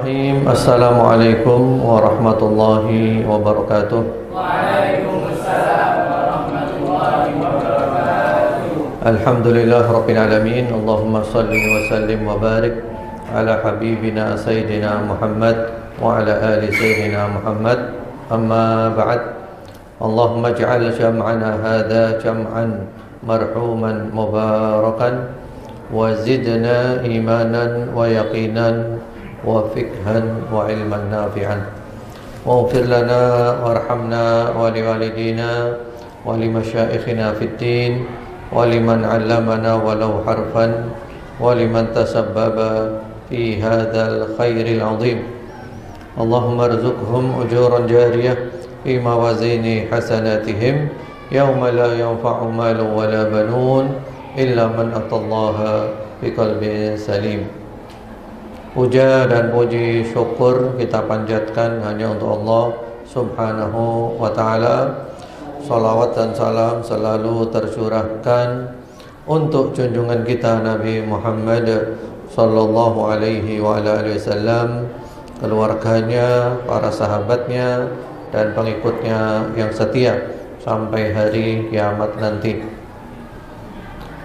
Bismillahirrahmanirrahim. Assalamualaikum warahmatullahi wabarakatuh. Waalaikumsalam warahmatullahi wabarakatuh. Alhamdulillah rabbil alamin. Allahumma salli wa sallim wa barik ala habibina sayyidina Muhammad wa ala ali sayyidina Muhammad. Amma ba'd. Allahumma ij'al jam'ana hadha jam'an marhuman mubarakan wa zidna imanan wa yaqinan wa fikhan wa ilman nafi'an wa ghfir lana warhamna wa liwalidina wa limasyayikhina fid din wa liman 'allamana walau harfan wa liman tasabbaba fi hadzal khairil 'azim. Allahumma arzuqhum ujuran jariyah fi mawazini hasanatihim yauma la yanfa'u malun wa la banun illa man atallaha biqalbin salim. Puja dan puji syukur kita panjatkan hanya untuk Allah Subhanahu wa ta'ala. Salawat dan salam selalu tercurahkan untuk junjungan kita Nabi Muhammad sallallahu alaihi wa ala alihi wasallam, keluarganya, para sahabatnya dan pengikutnya yang setia sampai hari kiamat nanti.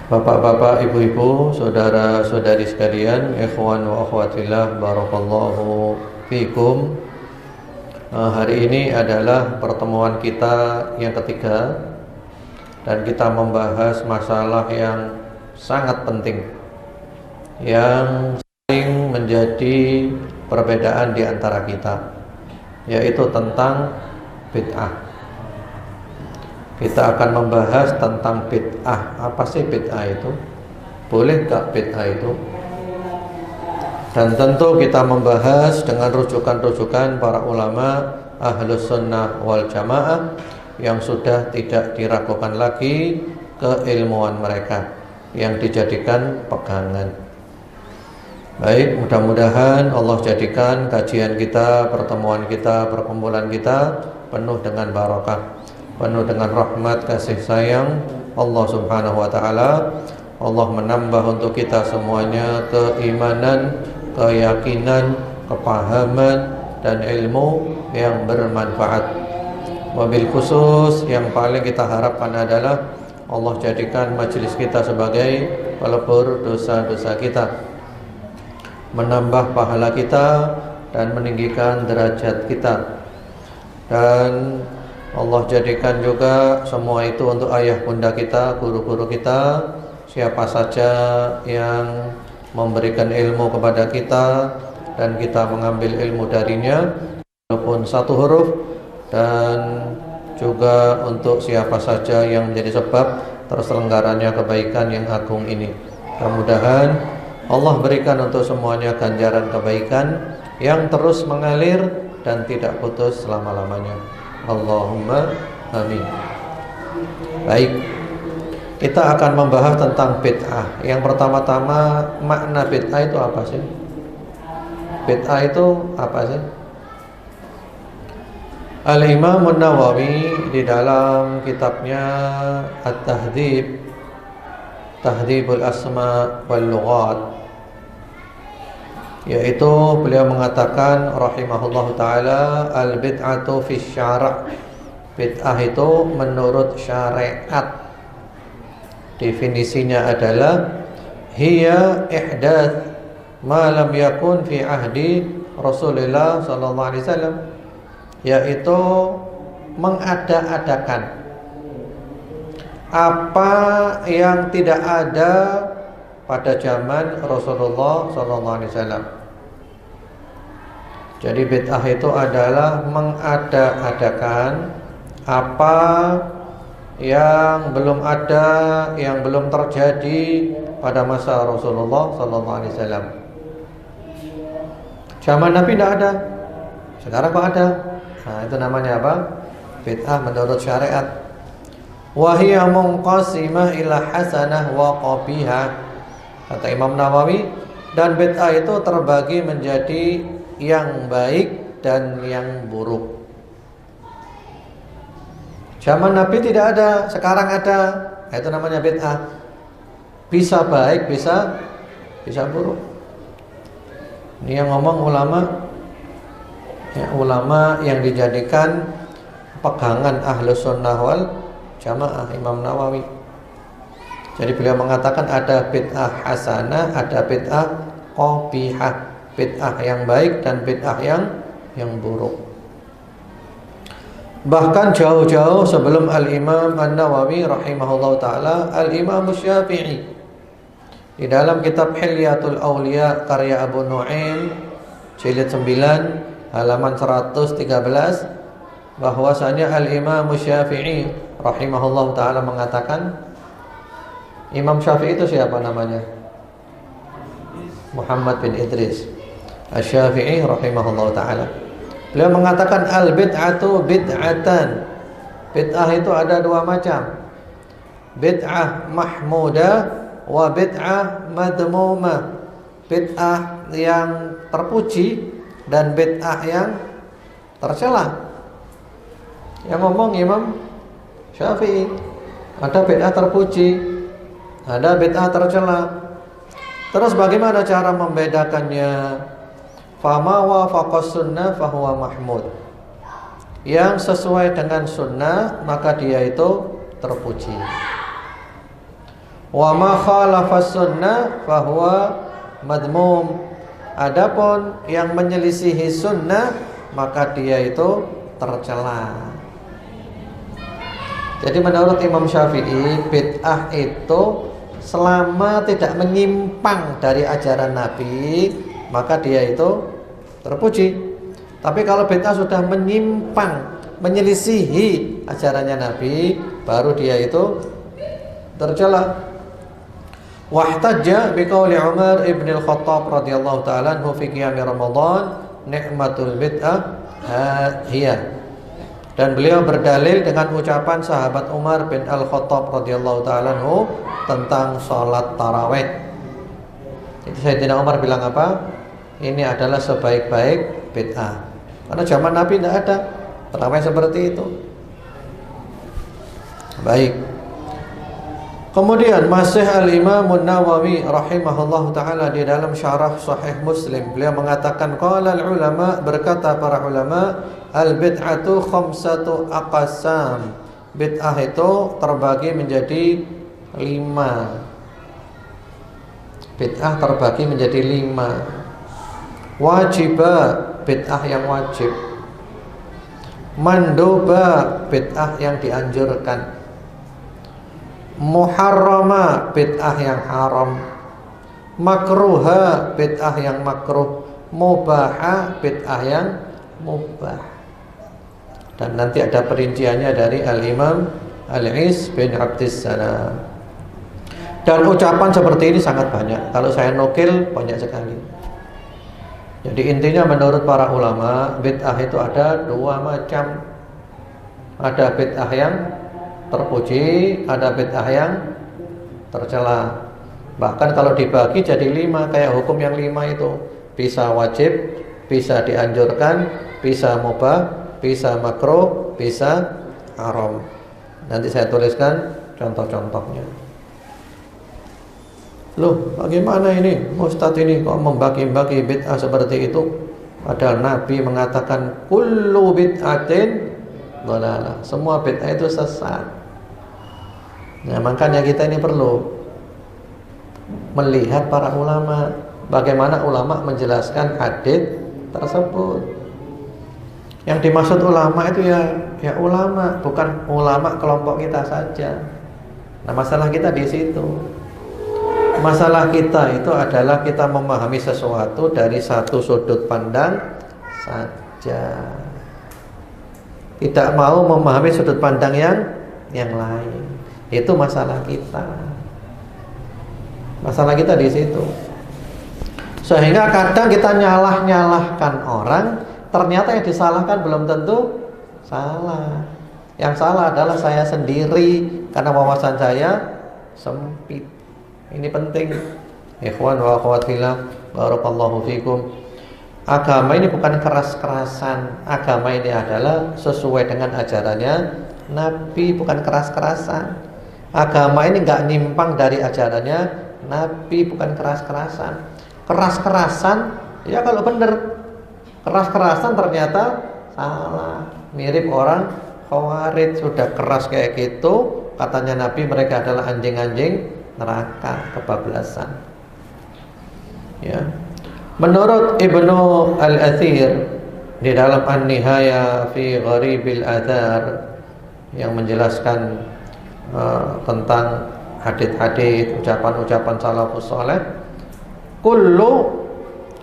Bapak-bapak, ibu-ibu, saudara-saudari sekalian, ikhwan wa akhwatillah, barakallahu fikum. Hari ini adalah pertemuan kita yang ketiga dan kita membahas masalah yang sangat penting yang sering menjadi perbedaan di antara kita, yaitu tentang bid'ah. Kita akan membahas tentang bid'ah. Apa sih bid'ah itu? Boleh gak bid'ah itu? Dan tentu kita membahas dengan rujukan-rujukan para ulama Ahlus Sunnah wal Jamaah yang sudah tidak diragukan lagi keilmuan mereka, yang dijadikan pegangan. Baik, mudah-mudahan Allah jadikan kajian kita, pertemuan kita, perkumpulan kita penuh dengan barakah, penuh dengan rahmat kasih sayang Allah Subhanahu wa ta'ala. Allah menambah untuk kita semuanya keimanan, keyakinan, kepahaman dan ilmu yang bermanfaat. Wabil khusus yang paling kita harapkan adalah Allah jadikan majelis kita sebagai pelebur dosa-dosa kita, menambah pahala kita dan meninggikan derajat kita. Dan Allah jadikan juga semua itu untuk ayah bunda kita, guru-guru kita, siapa saja yang memberikan ilmu kepada kita dan kita mengambil ilmu darinya walaupun satu huruf, dan juga untuk siapa saja yang menjadi sebab terselenggaranya kebaikan yang agung ini. Mudah-mudahan Allah berikan untuk semuanya ganjaran kebaikan yang terus mengalir dan tidak putus selama-lamanya. Allahumma amin. Baik, kita akan membahas tentang bid'ah. Yang pertama-tama, makna bid'ah itu apa sih? Bid'ah itu apa sih? Al-Imam An-Nawawi di dalam kitabnya At-Tahdhib, Tahdhibul Asma wal Lughat, yaitu beliau mengatakan rahimahullahu ta'ala, al-bid'atu fi syara'. Bid'ah itu menurut syariat definisinya adalah hiya ihdats ma lam yakun fi ahdi Rasulullah sallallahu alaihi wasallam, yaitu mengada-adakan apa yang tidak ada pada zaman Rasulullah sallallahu alaihi wasallam. Jadi bid'ah itu adalah mengada-adakan apa yang belum ada, yang belum terjadi pada masa Rasulullah sallallahu alaihi wasallam. Zaman Nabi tidak ada, sekarang kok ada. Nah, itu namanya apa? Bid'ah menurut syariat. Wa hiya munqasimah ila hasanah wa qabihah. Kata Imam Nawawi, dan bid'ah itu terbagi menjadi yang baik dan yang buruk. Zaman Nabi tidak ada, sekarang ada. Itu namanya bid'ah. Bisa baik, bisa buruk. Ini yang ngomong ulama ya, ulama yang dijadikan pegangan Ahlus Sunnah wal Jamaah, Imam Nawawi. Jadi beliau mengatakan ada bid'ah hasanah, ada bid'ah qabihah, bid'ah yang baik dan bid'ah yang buruk. Bahkan jauh-jauh sebelum Al-Imam An-Nawawi rahimahullah ta'ala, Al-Imam Syafi'i di dalam kitab Hilyatul Awliya karya Abu Nu'aim jilid 9 halaman 113, bahwasanya Al-Imam Syafi'i rahimahullah ta'ala mengatakan, Imam Syafi'i itu siapa namanya? Muhammad bin Idris Asy-Syafi'i rahimahullah ta'ala. Beliau mengatakan al-bid'atu bid'atan. Bid'ah itu ada dua macam, bid'ah mahmudah wa bid'ah madmumah. Bid'ah yang terpuji dan bid'ah yang tercela. Yang ngomong Imam Syafi'i. Ada bid'ah terpuji, ada bid'ah tercela. Terus bagaimana cara membedakannya? Fama wafaqas sunnah fahuwa mahmud. Yang sesuai dengan sunnah maka dia itu terpuji. Wa ma khalafas sunnah fahuwa madmum. Adapun yang menyelisihi sunnah maka dia itu tercela. Jadi menurut Imam Syafi'i, bid'ah itu selama tidak menyimpang dari ajaran Nabi maka dia itu terpuji. Tapi kalau bid'ah sudah menyimpang, menyelisihi ajarannya Nabi, baru dia itu tercela. Wahtajja biqauli Umar ibn al-Khattab radhiyallahu ta'ala anhu fi qiyam Ramadan, ni'matul bid'ah hiya. Dan beliau berdalil dengan ucapan sahabat Umar bin Al-Khattab radhiyallahu ta'ala anhu tentang sholat tarawih. Itu Sayyidina Umar bilang apa? Ini adalah sebaik-baik bid'ah. Karena zaman Nabi tidak ada tarawih seperti itu. Baik. Kemudian masih Al-Imam An-Nawawi rahimahullah ta'ala di dalam syarah Sahih Muslim, beliau mengatakan qala al-ulama, berkata para ulama, al-bid'atu khamsatu aqsam. Bid'ah itu terbagi menjadi 5. Bid'ah terbagi menjadi 5. Wajibah, bid'ah yang wajib. Mandubah, bid'ah yang dianjurkan. Muharramah, bid'ah yang haram. Makruha, bid'ah yang makruh. Mubahah, bid'ah yang mubah. Dan nanti ada perinciannya dari Al-Imam Al-Is bin Abdissalam. Dan ucapan seperti ini sangat banyak. Kalau saya nukil banyak sekali. Jadi intinya menurut para ulama, bid'ah itu ada 2 macam. Ada bid'ah yang terpuji, ada bid'ah yang tercela. Bahkan kalau dibagi jadi 5, kayak hukum yang 5 itu, bisa wajib, bisa dianjurkan, bisa mubah, bisa makruh, bisa haram. Nanti saya tuliskan contoh-contohnya. Loh, bagaimana ini Ustadz ini kok membagi-bagi bid'ah seperti itu? Padahal Nabi mengatakan kullu bid'atin dhalalah. Semua bid'ah itu sesat. Nah, makanya kita ini perlu melihat para ulama, bagaimana ulama menjelaskan hadis tersebut. Yang dimaksud ulama itu ya ulama, bukan ulama kelompok kita saja. Nah, masalah kita di situ. Masalah kita itu adalah kita memahami sesuatu dari satu sudut pandang saja, tidak mau memahami sudut pandang yang lain. Itu masalah kita. Masalah kita di situ. Sehingga kadang kita nyalah-nyalahkan orang, ternyata yang disalahkan belum tentu salah. Yang salah adalah saya sendiri karena wawasan saya sempit. Ini penting. Ikhwan wa akhwat fillah, barakallahu fikum. Agama ini bukan keras-kerasan. Agama ini adalah sesuai dengan ajarannya Nabi, bukan keras-kerasan. Agama ini enggak nyimpang dari ajarannya Nabi, bukan keras-kerasan. Keras-kerasan ya kalau benar. keras-kerasan ternyata salah. Mirip orang Khawarij, sudah keras kayak gitu, katanya Nabi mereka adalah anjing-anjing neraka, kebablasan. Ya. Menurut Ibnu Al-Athir di dalam An-Nihaya fi Gharibil Athar yang menjelaskan tentang hadits-hadits, ucapan-ucapan salafus saleh, kullu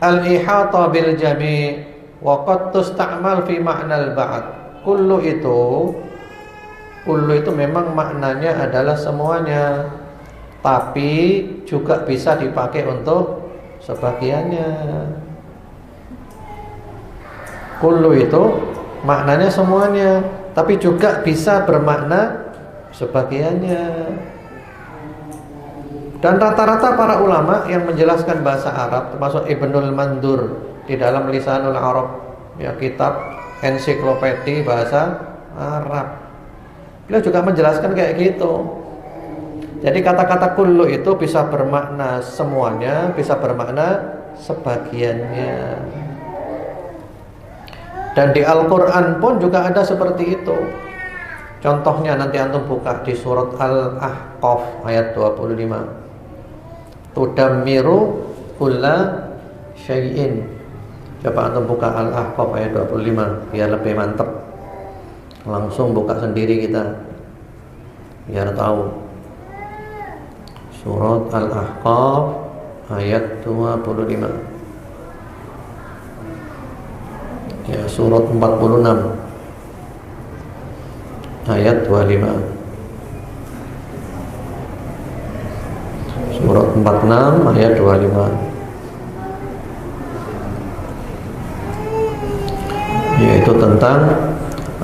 al-ihata bil jami' wa qad tusta'mal fi ma'nal ba'd. Kullu itu memang maknanya adalah semuanya, tapi juga bisa dipakai untuk sebagiannya. Kullu itu maknanya semuanya, tapi juga bisa bermakna sebagiannya. Dan rata-rata para ulama yang menjelaskan bahasa Arab, termasuk Ibnul Mandur di dalam Lisanul Arab, ya, kitab ensiklopedi bahasa Arab, beliau juga menjelaskan kayak gitu. Jadi kata-kata kullu itu bisa bermakna semuanya, bisa bermakna sebagiannya. Dan di Al-Quran pun juga ada seperti itu. Contohnya nanti antum buka di surat Al-Ahqaf ayat 25. Tudammiru kulla syai'in. Coba antum buka Al-Ahqaf ayat 25 biar lebih mantap. Langsung buka sendiri kita biar tahu. Surat Al-Ahqaf ayat 25. Ya, surat 46 ayat 25. Surat 46 ayat 25, yaitu tentang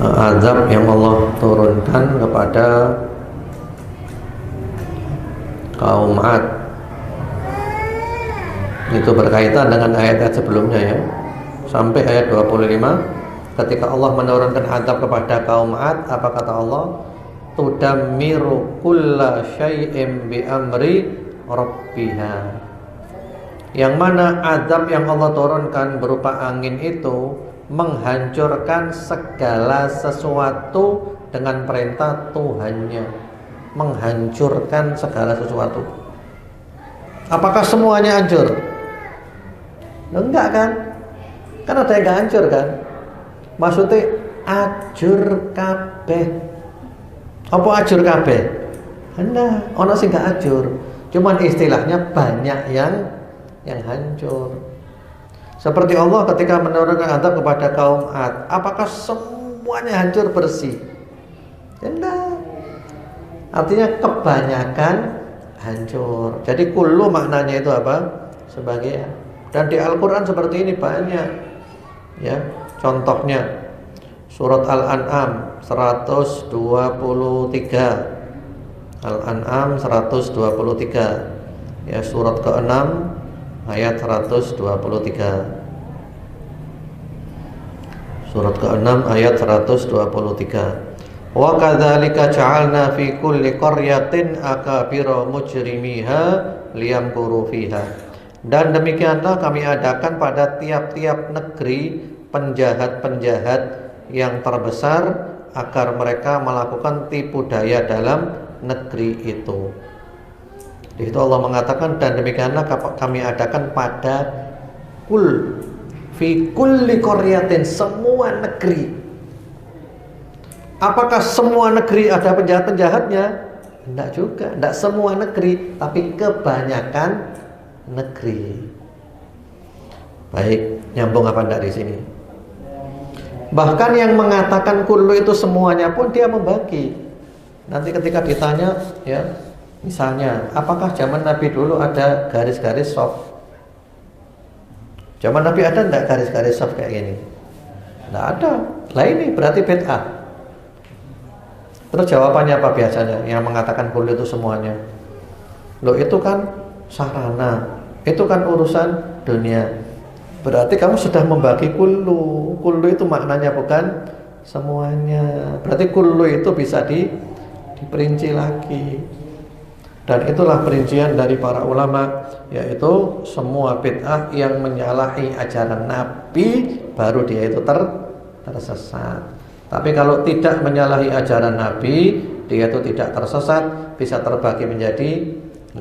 azab yang Allah turunkan kepada kaum 'Ad. Itu berkaitan dengan ayat-ayat sebelumnya, ya. Sampai ayat 25, ketika Allah menurunkan azab kepada kaum 'Ad, apa kata Allah? Tudammiru kulla syai'in bi amri rabbiha. Yang mana azab yang Allah turunkan berupa angin itu menghancurkan segala sesuatu dengan perintah Tuhannya. Menghancurkan segala sesuatu. Apakah semuanya hancur? Enggak kan? Kan ada yang gak hancur kan? Maksudnya ajur kabeh. Apa ajur kabeh? Hendak, ono sing gak ajur. Cuman istilahnya banyak yang hancur. Seperti Allah ketika menurunkan azab kepada kaum 'Ad, apakah semuanya hancur bersih? Hendak. Artinya kebanyakan hancur. Jadi kullu maknanya itu apa? Sebagian. Dan di Al-Quran seperti ini banyak, ya. Contohnya surat Al-An'am 123. Al-An'am 123, ya, surat ke-6 ayat 123. Surat ke-6 ayat 123. Wa kadzalika ja'alna fi kulli qaryatin akabira mujrimiha liyamkuru fiha. Dan demikianlah kami adakan pada tiap-tiap negeri penjahat-penjahat yang terbesar agar mereka melakukan tipu daya dalam negeri itu. Di situ Allah mengatakan, dan demikianlah kami adakan pada fi kulli qaryatin, semua negeri. Apakah semua negeri ada penjahat-penjahatnya? Tidak juga, tidak semua negeri, tapi kebanyakan negeri. Baik, nyambung apa enggak di sini? Bahkan yang mengatakan kullu itu semuanya pun dia membagi. Nanti ketika ditanya, ya, misalnya, apakah zaman Nabi dulu ada garis-garis soft? Zaman Nabi ada enggak garis-garis soft kayak gini? Enggak ada. Lah ini berarti bid'ah. Terus jawabannya apa biasanya yang mengatakan kullu itu semuanya? Loh, itu kan sarana, itu kan urusan dunia. Berarti kamu sudah membagi kullu. Kullu itu maknanya bukan semuanya. Berarti kullu itu bisa diperinci lagi. Dan itulah perincian dari para ulama, yaitu semua bid'ah yang menyalahi ajaran Nabi baru dia itu tersesat. Tapi kalau tidak menyalahi ajaran Nabi, dia itu tidak tersesat, bisa terbagi menjadi 5.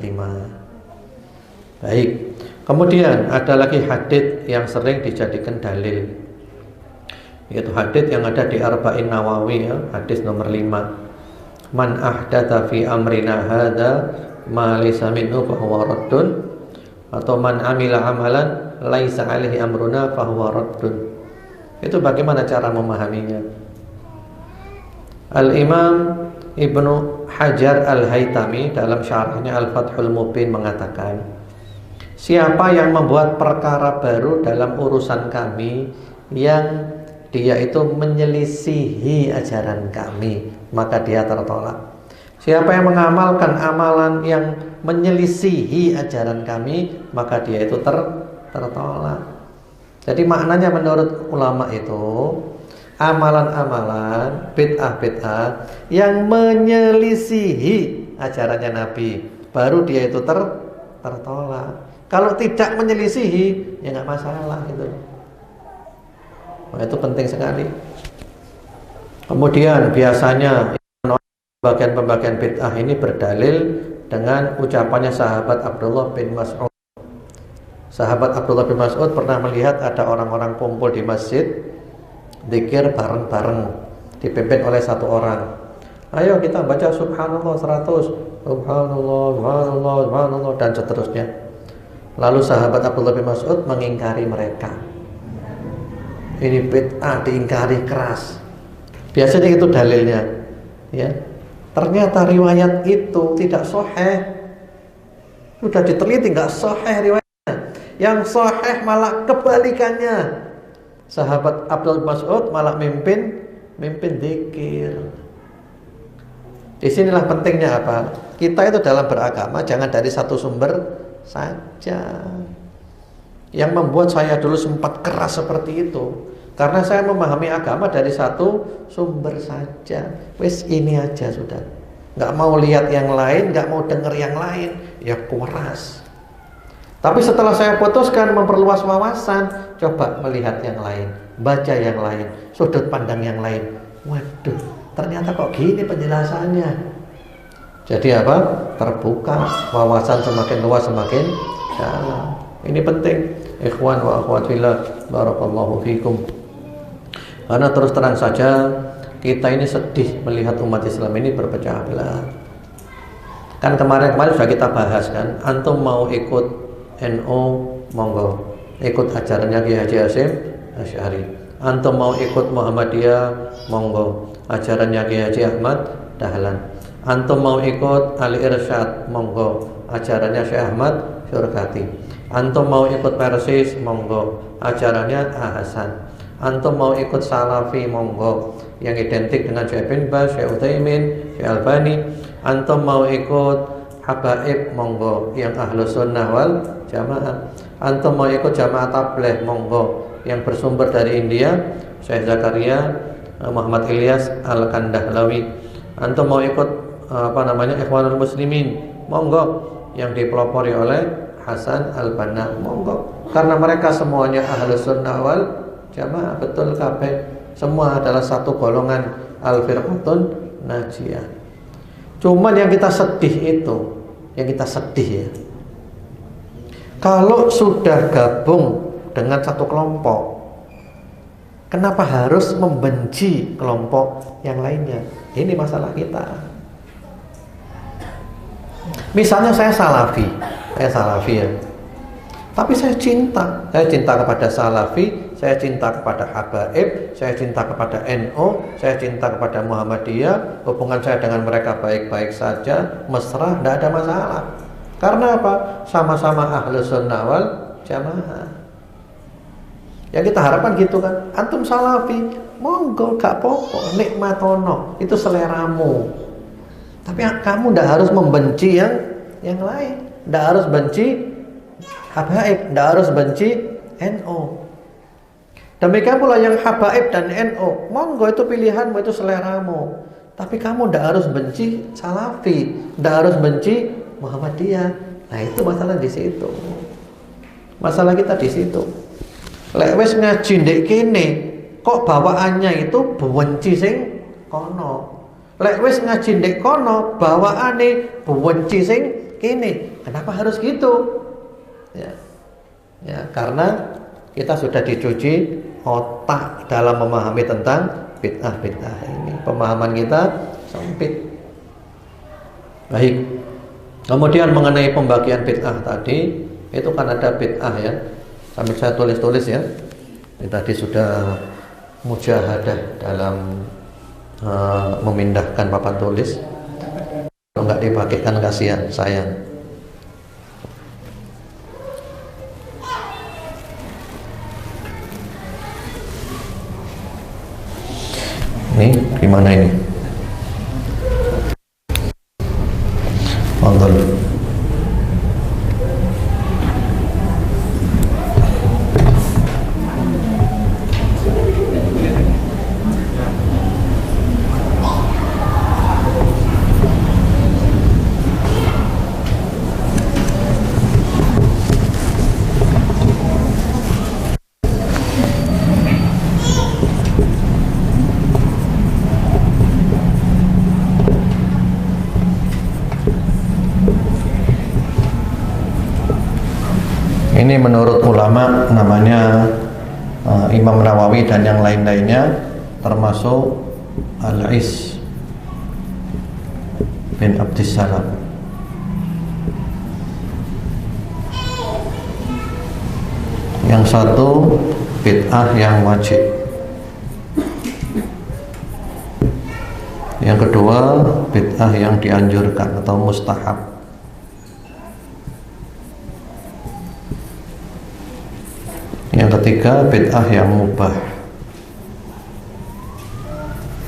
Baik. Kemudian ada lagi hadits yang sering dijadikan dalil, yaitu hadits yang ada di Arba'in Nawawi, ya, hadits nomor 5. Man ahdatha fi amrina hadza ma laysa minhu fa huwa raddun, atau man amila amalan laisa alaihi amruna fa huwa raddun. Itu bagaimana cara memahaminya? Al-Imam Ibnu Hajar Al-Haytami dalam syarahnya Al-Fathul Mubin mengatakan, siapa yang membuat perkara baru dalam urusan kami yang dia itu menyelisihi ajaran kami, maka dia tertolak. Siapa yang mengamalkan amalan yang menyelisihi ajaran kami, maka dia itu tertolak. Jadi maknanya menurut ulama itu, amalan-amalan bid'ah-bid'ah yang menyelisihi ajarannya Nabi, baru dia itu tertolak. Kalau tidak menyelisihi, ya nggak masalah gitu. Nah, itu penting sekali. Kemudian biasanya pembagian bid'ah ini berdalil dengan ucapannya sahabat Abdullah bin Mas'ud. Sahabat Abdullah bin Mas'ud pernah melihat ada orang-orang kumpul di masjid, zikir bareng-bareng, dipimpin oleh satu orang. Ayo kita baca subhanallah 100, subhanallah, subhanallah, subhanallah, dan seterusnya. Lalu sahabat Abdullah bin Mas'ud mengingkari mereka. Ini bid'ah, diingkari keras. Biasanya itu dalilnya, ya. Ternyata riwayat itu tidak sahih. Sudah diteliti, nggak sahih riwayatnya. Yang sahih malah kebalikannya. Sahabat Abdul Mas'ud malah mimpin zikir. Disinilah pentingnya apa? Kita itu dalam beragama jangan dari satu sumber saja. Yang membuat saya dulu sempat keras seperti itu, karena saya memahami agama dari satu sumber saja. Wes ini aja sudah. Nggak mau lihat yang lain, nggak mau dengar yang lain, ya keras. Tapi setelah saya putuskan memperluas wawasan, coba melihat yang lain, baca yang lain, sudut pandang yang lain. Waduh, ternyata kok gini penjelasannya. Jadi apa? Terbuka, wawasan semakin luas semakin dalam. Ini penting, ikhwan wa akhwat fillah, barakallahu fikum. Karena terus terang saja kita ini sedih melihat umat Islam ini berpecah belah. Kan kemarin sudah kita bahas kan, antum mau ikut NU monggo, ikut ajarannya Kiai Haji Hasyim Asy'ari. Antum mau ikut Muhammadiyah monggo, ajarannya Kiai Haji Ahmad Dahlan. Antum mau ikut Ali Irsyad monggo, ajarannya Syekh Ahmad Syurkati. Antum mau ikut Persis monggo, ajarannya Hasan. Antum mau ikut Salafi monggo, yang identik dengan Syekh bin Baz, Syekh Utsaimin, Syekh Albani. Antum mau ikut Habaib monggo, yang Ahlus Sunnah wal Jamaah. Antum mau ikut Jamaah Tabligh monggo, yang bersumber dari India, Syekh Zakaria Muhammad Ilyas Al-Kandahlawi. Antum mau ikut Ikhwanul Muslimin monggo, yang dipelopori oleh Hasan Al-Banna monggo. Karena mereka semuanya Ahlus Sunnah wal Jamaah, betul kabeh. Semua adalah satu golongan Al-Firqatun Najiyah. Cuman yang kita sedih itu, ya, kalau sudah gabung dengan satu kelompok, kenapa harus membenci kelompok yang lainnya? Ini masalah kita. Misalnya saya salafi ya, tapi saya cinta kepada salafi, saya cinta kepada Habaib, saya cinta kepada NU, saya cinta kepada Muhammadiyah. Hubungan saya dengan mereka baik-baik saja, mesra, tidak ada masalah. Karena apa? Sama-sama Ahlus Sunnah wal Jamaah. Ya kita harapkan gitu kan. Antum salafi, monggo gak apa-apa, nikmatono, itu seleramu. Tapi kamu tidak harus membenci yang lain, tidak harus benci Habaib, tidak harus benci NU. Demikian pula yang Habaib dan NU, monggo itu pilihanmu, itu seleramu. Tapi kamu tidak harus benci Salafi, tidak harus benci Muhammadiyah. Nah itu masalah di situ. Masalah kita di situ. Lek wis ngaji ndek kene, kok bawaannya itu benci sing kono. Lek wis ngaji ndek kono, bawaane benci sing kene. Kenapa harus gitu? Ya, karena kita sudah dicuci otak dalam memahami tentang bid'ah-bid'ah ini. Pemahaman kita sempit. Baik. Kemudian mengenai pembagian bid'ah tadi, itu kan ada bid'ah ya. Sambil saya tulis-tulis ya. Ini tadi sudah mujahadah dalam memindahkan papan tulis. Kalau nggak dipakai kan kasihan, sayang. Ini gimana ini? Monggo. Ini menurut ulama namanya Imam Nawawi dan yang lain-lainnya, termasuk Al-Is bin Abdissalam. Yang satu bid'ah yang wajib, yang kedua bid'ah yang dianjurkan atau mustahab, yang ketiga bid'ah yang mubah,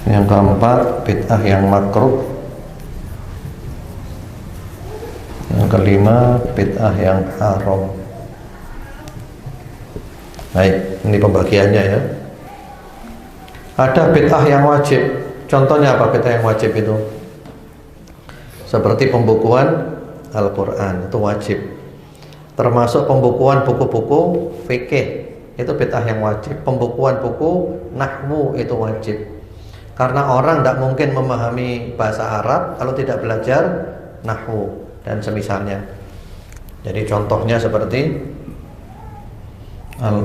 yang keempat bid'ah yang makruh, yang kelima bid'ah yang haram. Baik, ini pembagiannya ya. Ada bid'ah yang wajib. Contohnya apa bid'ah yang wajib itu? Seperti pembukuan Al-Quran, itu wajib. Termasuk pembukuan buku-buku fikih, itu bid'ah yang wajib. Pembukuan buku nahwu itu wajib. Karena orang tidak mungkin memahami bahasa Arab kalau tidak belajar nahwu dan semisalnya. Jadi contohnya seperti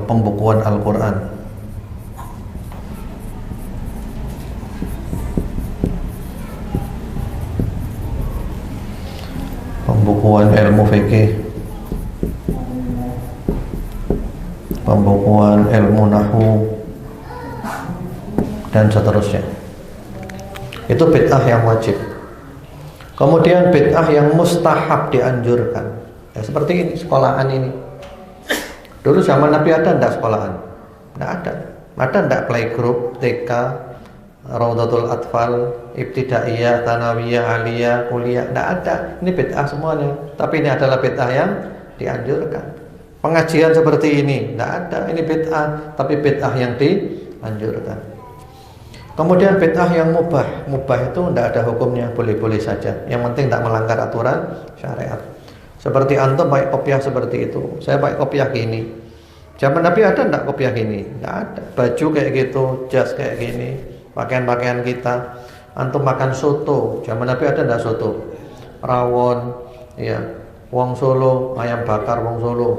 pembukuan Al-Quran. Pembukuan ilmu fikih, pembukuan ilmu nahwu, dan seterusnya. Itu bid'ah yang wajib. Kemudian bid'ah yang mustahab, dianjurkan. Ya, seperti ini, sekolahan ini. Dulu zaman Nabi ada enggak sekolahan? Enggak ada. Ada enggak playgroup, TK, Raudatul Atfal, Ibtidaiyah, Thanawiyah, Aliyah, Kuliah? Enggak ada. Ini bid'ah semuanya. Tapi ini adalah bid'ah yang dianjurkan. Pengajian seperti ini enggak ada. Ini bid'ah, tapi bid'ah yang dianjurkan. Kemudian bid'ah yang mubah. Mubah itu enggak ada hukumnya, boleh-boleh saja. Yang penting enggak melanggar aturan syariat. Seperti antum pakai kopiah seperti itu, saya pakai kopiah gini. Zaman Nabi ada enggak kopiah gini? Enggak ada. Baju kayak gitu, jas kayak gini, pakaian-pakaian kita. Antum makan soto, zaman Nabi ada enggak soto? Rawon, ya, wong Solo, ayam bakar wong Solo,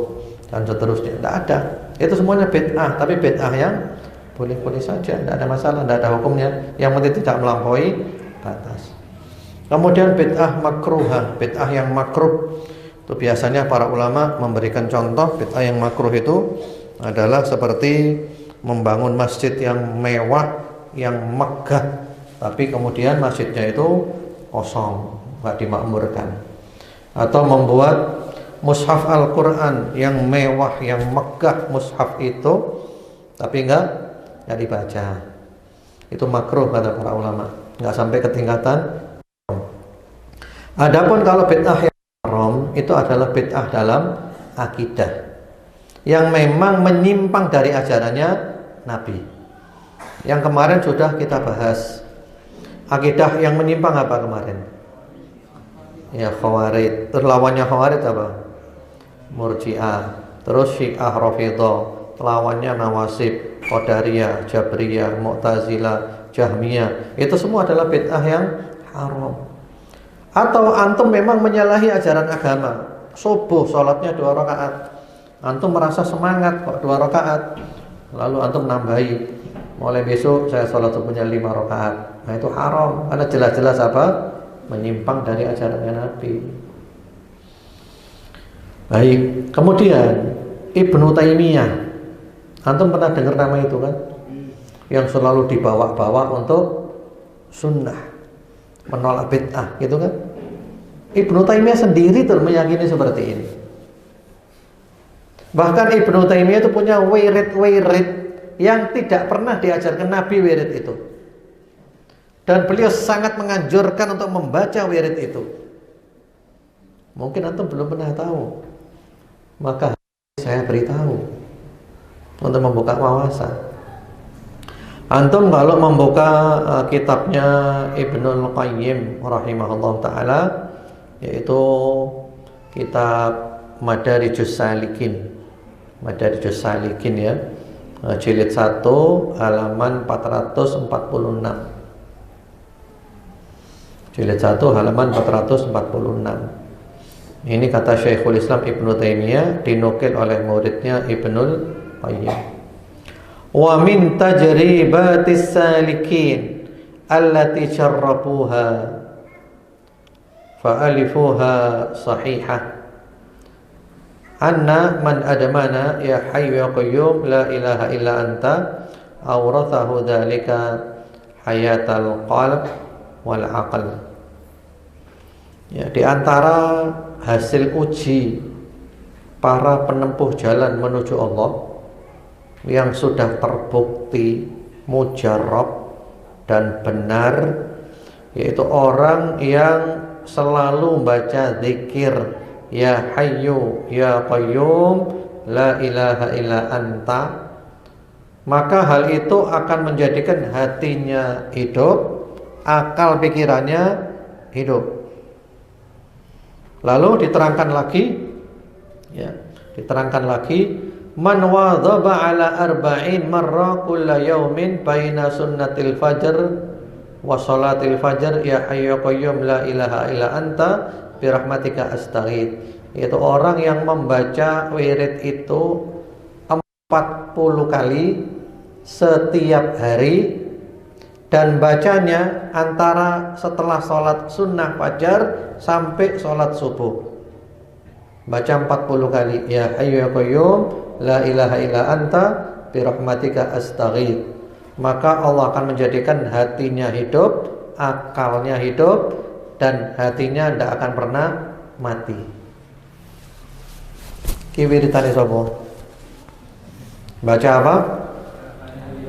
dan seterusnya. Enggak ada. Itu semuanya bid'ah, tapi bid'ah yang boleh-boleh saja, enggak ada masalah, enggak ada hukumnya. Yang penting tidak melampaui batas. Kemudian bid'ah makruhah, bid'ah yang makruh. Itu biasanya para ulama memberikan contoh bid'ah yang makruh itu adalah seperti membangun masjid yang mewah, yang megah, tapi kemudian masjidnya itu kosong, nggak dimakmurkan. Atau membuat mushaf Al-Quran yang mewah, yang megah mushaf itu, tapi nggak dibaca. Itu makruh kata para ulama, nggak sampai ke tingkatan. Adapun kalau bid'ah itu adalah bid'ah dalam akidah yang memang menyimpang dari ajarannya Nabi. Yang kemarin sudah kita bahas. Akidah yang menyimpang apa kemarin? Ya Khawarij. Terus lawannya Khawarij apa? Murji'ah. Terus Syiah Rafidhah, lawannya Nawasib, Qadariyah, Jabriyah, Mu'tazilah, Jahmiyah. Itu semua adalah bid'ah yang haram. Atau antum memang menyalahi ajaran agama. Subuh sholatnya 2 rakaat. Antum merasa semangat kok 2 rakaat. Lalu antum nambahi, mulai besok saya sholat subuhnya 5 rakaat. Nah itu haram, karena jelas-jelas apa? Menyimpang dari ajarannya Nabi. Baik, kemudian Ibnu Taimiyah. Antum pernah dengar nama itu kan? Yang selalu dibawa-bawa untuk sunnah, menolak bid'ah, gitu kan? Ibnu Taimiyah sendiri tuh meyakini seperti ini. Bahkan Ibnu Taimiyah itu punya wirid-wirid yang tidak pernah diajarkan Nabi wirid itu. Dan beliau sangat menganjurkan untuk membaca wirid itu. Mungkin antum belum pernah tahu. Maka saya beritahu untuk membuka wawasan. Antum kalau membuka kitabnya Ibnul Qayyim rahimahullah ta'ala, yaitu kitab Madarijus Salikin. Madarijus Salikin ya, jilid 1 halaman 446. Jilid 1 halaman 446. Ini kata Syekhul Islam Ibnu Taimiyah, dinukil oleh muridnya Ibnul Qayyim. Wa min tajribatis salikin allati syarrafuha fa'alifuha sahihah anna man adamana ya hayyu ya qayyum la ilaha illa anta awrathahu dhalika hayatal qalb wal aql. Ya, di antara hasil uji para penempuh jalan menuju Allah yang sudah terbukti mujarrab dan benar, yaitu orang yang selalu membaca zikir ya hayyu ya qayyum la ilaha illa anta, maka hal itu akan menjadikan hatinya hidup, akal pikirannya hidup. Lalu diterangkan lagi, ya, diterangkan lagi, man wadhaba ala arba'in marra kulla yaumin baina sunnatil fajr wa salatil fajr ya hayyu qayyum la ilaha illa anta bi rahmatika astaghith. Itu orang yang membaca wirid itu 40 kali setiap hari, dan bacanya antara setelah sholat sunnah fajar sampai sholat subuh. Baca 40 kali ya hayyu ya qayyum la ilaha illa anta bi rahmatika astaghith. Maka Allah akan menjadikan hatinya hidup, akalnya hidup, dan hatinya tidak akan pernah mati. Ki wiritane sapa? Baca apa?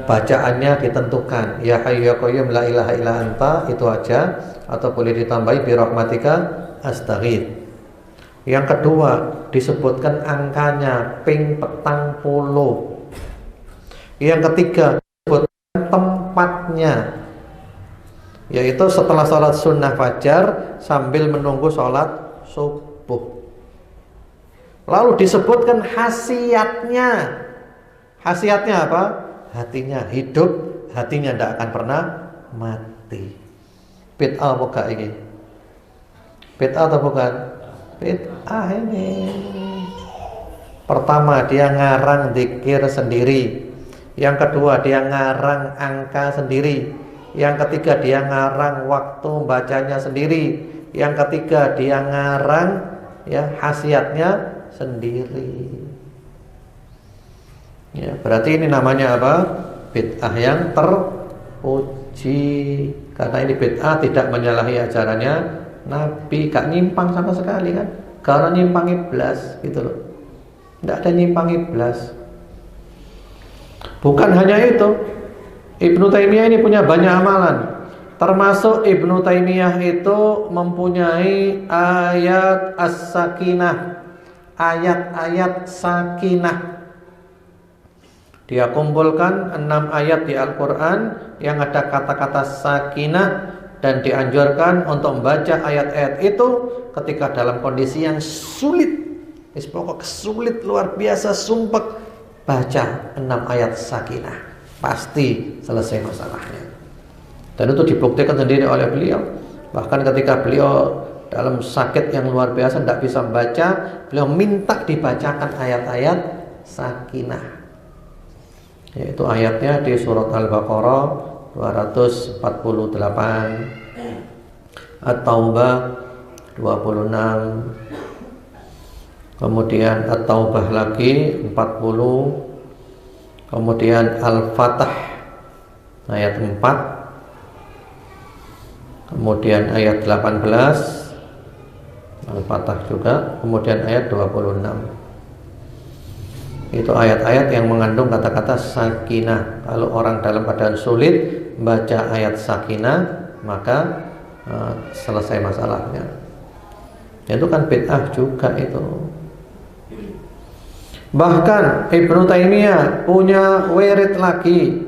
Bacaannya ditentukan ya hayyu ya qayyum la ilaha illa anta, itu aja, atau boleh ditambahi bi rahmatika astaghith. Yang kedua disebutkan angkanya ping 40. Yang ketiga disebutkan tempatnya, yaitu setelah sholat sunnah fajar sambil menunggu sholat subuh. Lalu disebutkan khasiatnya. Khasiatnya apa? Hatinya hidup, hatinya tidak akan pernah mati. Bid'ah apa gak ini? Bid'ah atau bukan? Bid'ah ini. Pertama, dia ngarang zikir sendiri. Yang kedua, dia ngarang angka sendiri. Yang ketiga, dia ngarang waktu bacanya sendiri. Yang ketiga, dia ngarang ya khasiatnya sendiri. Ya, berarti ini namanya apa? Bid'ah yang teruji. Karena ini bid'ah tidak menyalahi ajarannya Nabi, gak nyimpang sama sekali kan? Karena nyimpang iblas gitu loh. Tidak ada nyimpang iblas. Bukan hanya itu, Ibnu Taimiyah ini punya banyak amalan. Termasuk Ibnu Taimiyah itu mempunyai ayat as-sakinah, ayat-ayat sakinah. Dia kumpulkan 6 ayat di Al-Quran yang ada kata-kata sakinah dan dianjurkan untuk membaca ayat-ayat itu ketika dalam kondisi yang sulit. Pokok sulit luar biasa, sumpek, baca 6 ayat sakinah, pasti selesai masalahnya. Dan itu dibuktikan sendiri oleh beliau. Bahkan ketika beliau dalam sakit yang luar biasa tidak bisa membaca, beliau minta dibacakan ayat-ayat sakinah, yaitu ayatnya di surat Al-Baqarah 248, At-Taubah 26, kemudian At-Taubah lagi 40, kemudian Al-Fatah ayat 4, kemudian ayat 18, Al-Fatah juga, kemudian ayat 26. Itu ayat-ayat yang mengandung kata-kata sakinah. Kalau orang dalam keadaan sulit baca ayat sakinah, maka selesai masalahnya. Itu kan bid'ah juga itu. Bahkan Ibnu Taimiyah punya wirid lagi,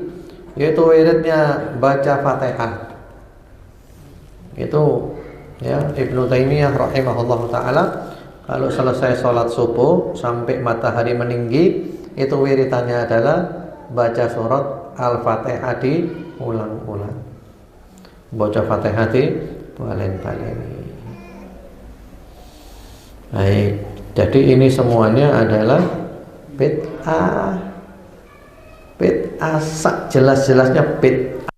yaitu wiridnya baca Fatihah. Itu ya, Ibnu Taimiyah rahimahullah taala kalau selesai sholat subuh sampai matahari meninggi, itu wiritannya adalah baca surat Al-Fatihah diulang-ulang, baca Fatihah di balen-baleni. Baik, jadi ini semuanya adalah bid'ah. Bid'ah, jelas-jelasnya bid'ah.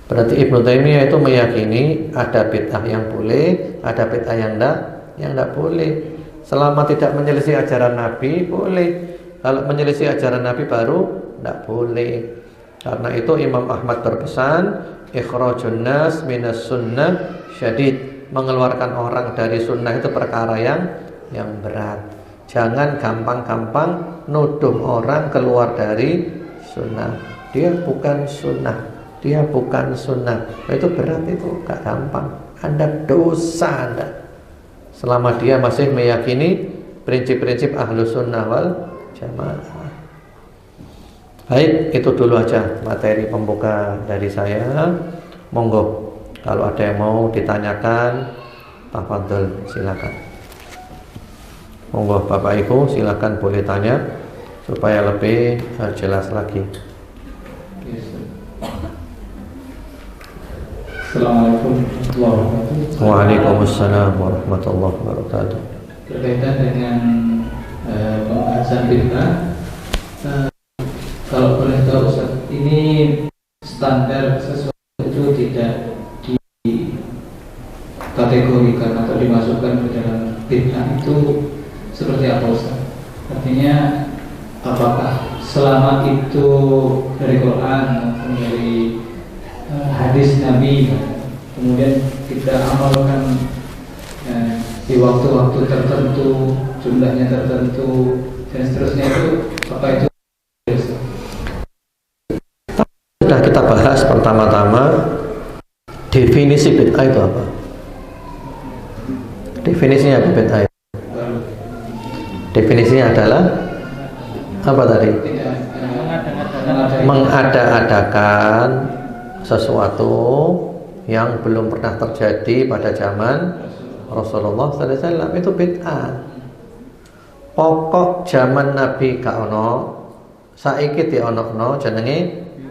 Berarti Ibnu Taimiyah itu meyakini ada bid'ah yang boleh, ada bid'ah yang enggak boleh. Selama tidak menyelisih ajaran Nabi boleh. Kalau menyelisih ajaran Nabi baru enggak boleh. Karena itu Imam Ahmad berpesan, ikhrajun nas minas sunnah syadid. Mengeluarkan orang dari sunnah itu perkara yang berat. Jangan gampang-gampang nuduh orang keluar dari sunnah. Dia bukan sunnah, dia bukan sunnah. Itu berat, itu gak gampang. Anda dosa Anda, selama dia masih meyakini prinsip-prinsip ahlu sunnah wal jamaah. Baik, itu dulu aja materi pembuka dari saya. Monggo, kalau ada yang mau ditanyakan, tafadhol, silakan. Monggo Bapak Ibu, silakan boleh tanya supaya lebih jelas lagi. Assalamualaikum warahmatullahi wabarakatuh. Waalaikumsalam warahmatullahi wabarakatuh. Berkaitan dengan pembahasan bid'ah, kalau boleh tahu Ustaz, ini standar sesuatu itu tidak dikategorikan atau dimasukkan ke dalam bid'ah itu seperti apa Ustaz? Artinya apakah selama itu dari Quran maupun dari hadis Nabi, kemudian kita amalkan di waktu-waktu tertentu, jumlahnya tertentu dan seterusnya, itu apa itu? Sudah kita bahas pertama-tama definisi bid'ah itu apa? Definisinya apa bid'ah itu? Definisinya adalah apa tadi? Mengada-adakan sesuatu yang belum pernah terjadi pada zaman Rasulullah SAW, itu bid'ah. Pokok zaman Nabi gak ono, saiki di ono jenenge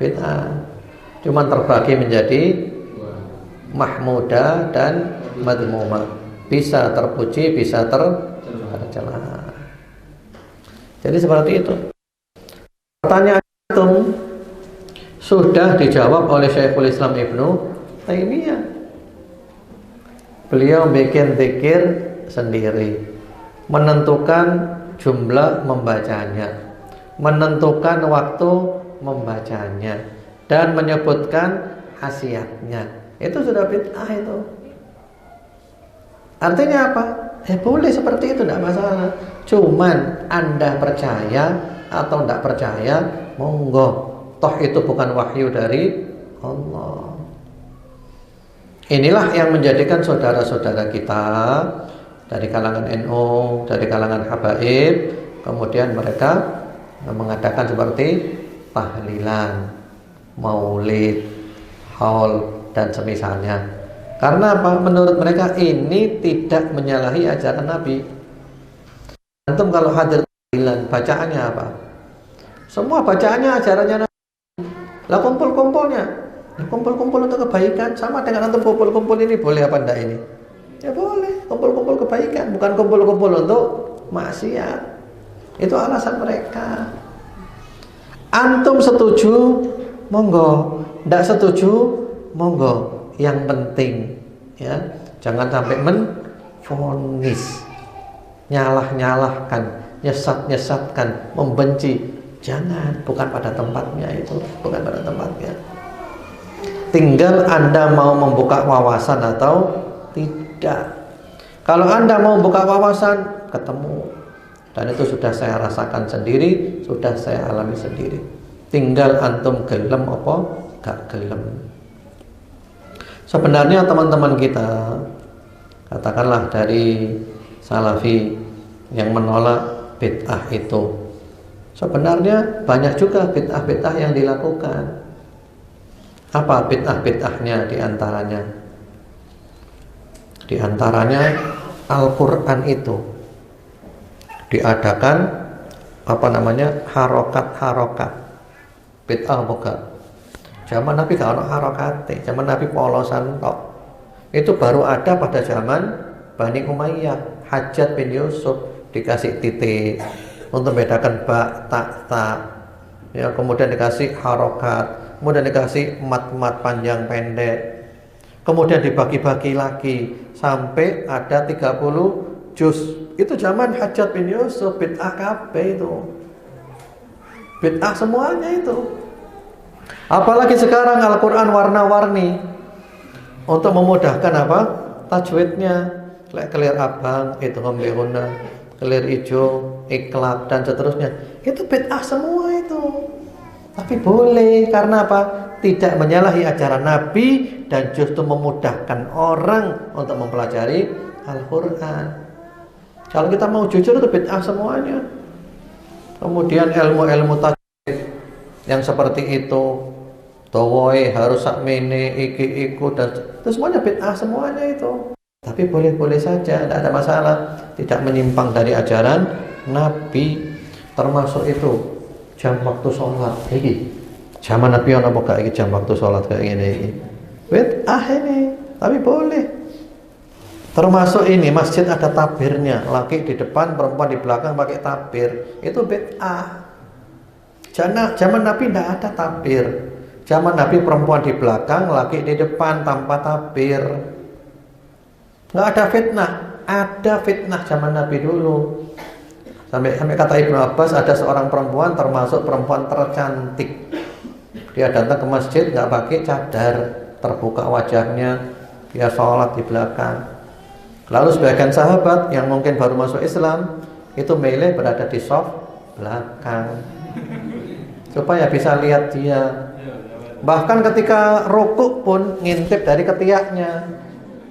bid'ah. Cuman terbagi menjadi mahmudah dan madmumah. Bisa terpuji, bisa tercela. Jadi seperti itu. Pertanyaan itu sudah dijawab oleh Syekhul Islam Ibnu Taimiyah. Beliau bikin zikir sendiri, menentukan jumlah membacanya, menentukan waktu membacanya, dan menyebutkan khasiatnya. Itu sudah bid'ah itu. Artinya apa? Boleh seperti itu, tidak masalah. Cuman Anda percaya atau tidak percaya, monggo. Toh itu bukan wahyu dari Allah. Inilah yang menjadikan saudara-saudara kita dari kalangan NU, dari kalangan habaib, kemudian mereka mengadakan seperti tahlilan, maulid, haul, dan semisalnya. Karena apa? Menurut mereka ini tidak menyalahi ajaran Nabi. Antum kalau hadir tahlilan, bacaannya apa? Semua bacaannya ajarannya Nabi. Lah kumpul-kumpulnya, ya kumpul-kumpul untuk kebaikan, sama dengan antum kumpul-kumpul ini boleh apa enggak ini? Ya boleh, kumpul-kumpul kebaikan, bukan kumpul-kumpul untuk maksiat. Itu alasan mereka. Antum setuju, monggo. Ndak setuju, monggo. Yang penting, ya, jangan sampai menvonis, nyalah-nyalahkan, nyesat-nyesatkan, membenci. Jangan, bukan pada tempatnya itu, bukan pada tempatnya. Tinggal Anda mau membuka wawasan atau tidak. Kalau Anda mau buka wawasan, ketemu. Dan itu sudah saya rasakan sendiri, sudah saya alami sendiri. Tinggal antum gelem apa gak gelem. Sebenarnya teman-teman kita, katakanlah dari Salafi yang menolak bid'ah itu, sebenarnya banyak juga bid'ah-bid'ah yang dilakukan. Apa bid'ah-bid'ahnya diantaranya? Diantaranya Al-Quran itu diadakan harokat bid'ah bukan. Zaman Nabi gak ada harokat, zaman Nabi polosan tok. Itu baru ada pada zaman Bani Umayyah. Hajjaj bin Yusuf dikasih titik untuk membedakan ba, ta, ya, kemudian dikasih harokat, kemudian dikasih mat panjang pendek, kemudian dibagi-bagi lagi sampai ada 30 juz. Itu zaman Hajjaj bin Yusuf. Bid'ah kabeh itu, bid'ah semuanya itu. Apalagi sekarang Al-Quran warna-warni untuk memudahkan apa? Tajwidnya. Kelir abang itu ngombeuna, kelir hijau, ikhlaq dan seterusnya. Itu bid'ah semua itu. Tapi boleh, karena apa? Tidak menyalahi ajaran Nabi dan justru memudahkan orang untuk mempelajari Al-Quran. Kalau kita mau jujur itu bid'ah semuanya. Kemudian ilmu-ilmu tajwid yang seperti itu, tawai harus sakmene, iki dan itu semuanya bid'ah semuanya itu. Tapi boleh-boleh saja, tidak ada masalah, tidak menyimpang dari ajaran Nabi. Termasuk itu jam waktu sholat. Iki zaman Nabi ono apa gak iki jam waktu sholat kayak gini iki? Bid'ah ini, tapi boleh. Termasuk ini masjid ada tabirnya, laki di depan, perempuan di belakang pakai tabir. Itu bid'ah. Zaman Nabi tidak ada tabir. Zaman Nabi perempuan di belakang, laki di depan tanpa tabir. Nggak ada fitnah. Ada fitnah zaman Nabi dulu. Sampai kata Ibnu Abbas, ada seorang perempuan termasuk perempuan tercantik. Dia datang ke masjid nggak pakai cadar, terbuka wajahnya, dia sholat di belakang. Lalu sebagian sahabat yang mungkin baru masuk Islam itu milih berada di saf belakang supaya bisa lihat dia. Bahkan ketika rukuk pun ngintip dari ketiaknya.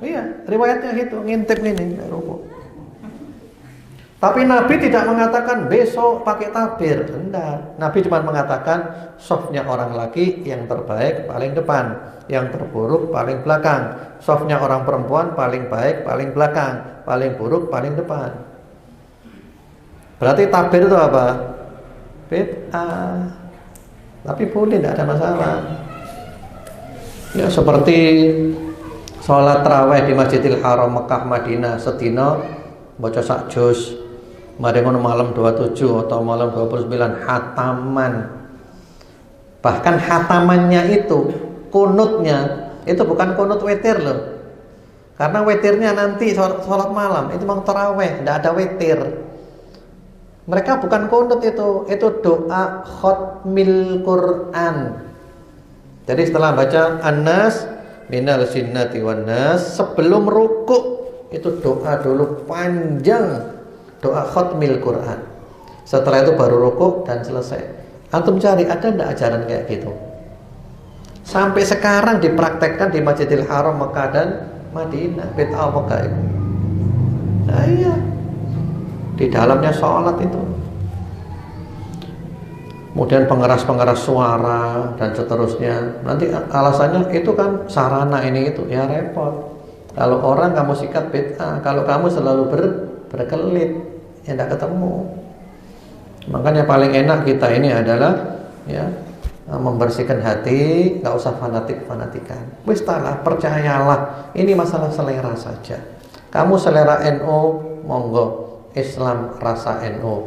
Iya, riwayatnya gitu, ngintip ini rukuk. Tapi Nabi tidak mengatakan besok pakai tabir, enggak. Nabi cuma mengatakan safnya orang laki yang terbaik paling depan, yang terburuk paling belakang. Safnya orang perempuan paling baik paling belakang, paling buruk paling depan. Berarti tabir itu apa? Bid'ah. Tapi boleh, tidak ada masalah. Ya seperti sholat tarawih di Masjidil Haram Mekah Madinah sedina baca sak juz. Mari ngono malam 27 atau malam 29 hataman. Bahkan hatamannya itu, kunutnya itu bukan kunut witir loh. Karena witirnya nanti sholat malam, itu memang tarawih, tidak ada witir. Mereka bukan kunut itu doa khatmil Quran. Jadi setelah baca An-Nas minal jinnati wan nas, sebelum rukuk itu doa dulu panjang. Doa khatmil Quran. Setelah itu baru rukuk dan selesai. Antum cari ada enggak ajaran kayak gitu? Sampai sekarang dipraktekkan di Masjidil Haram Mekah dan Madinah. Bid'ah Mekah itu. Nah iya. Di dalamnya sholat itu. kemudian pengeras-pengeras suara dan seterusnya. Nanti alasannya itu kan sarana ini itu, ya repot. Kalau orang kamu sikat bid'ah, kalau kamu selalu berkelit, ya tidak ketemu. Makanya paling enak kita ini adalah ya membersihkan hati, nggak usah fanatik-fanatikan. Wis talah, percayalah, ini masalah selera saja. Kamu selera NU, monggo, Islam rasa NU.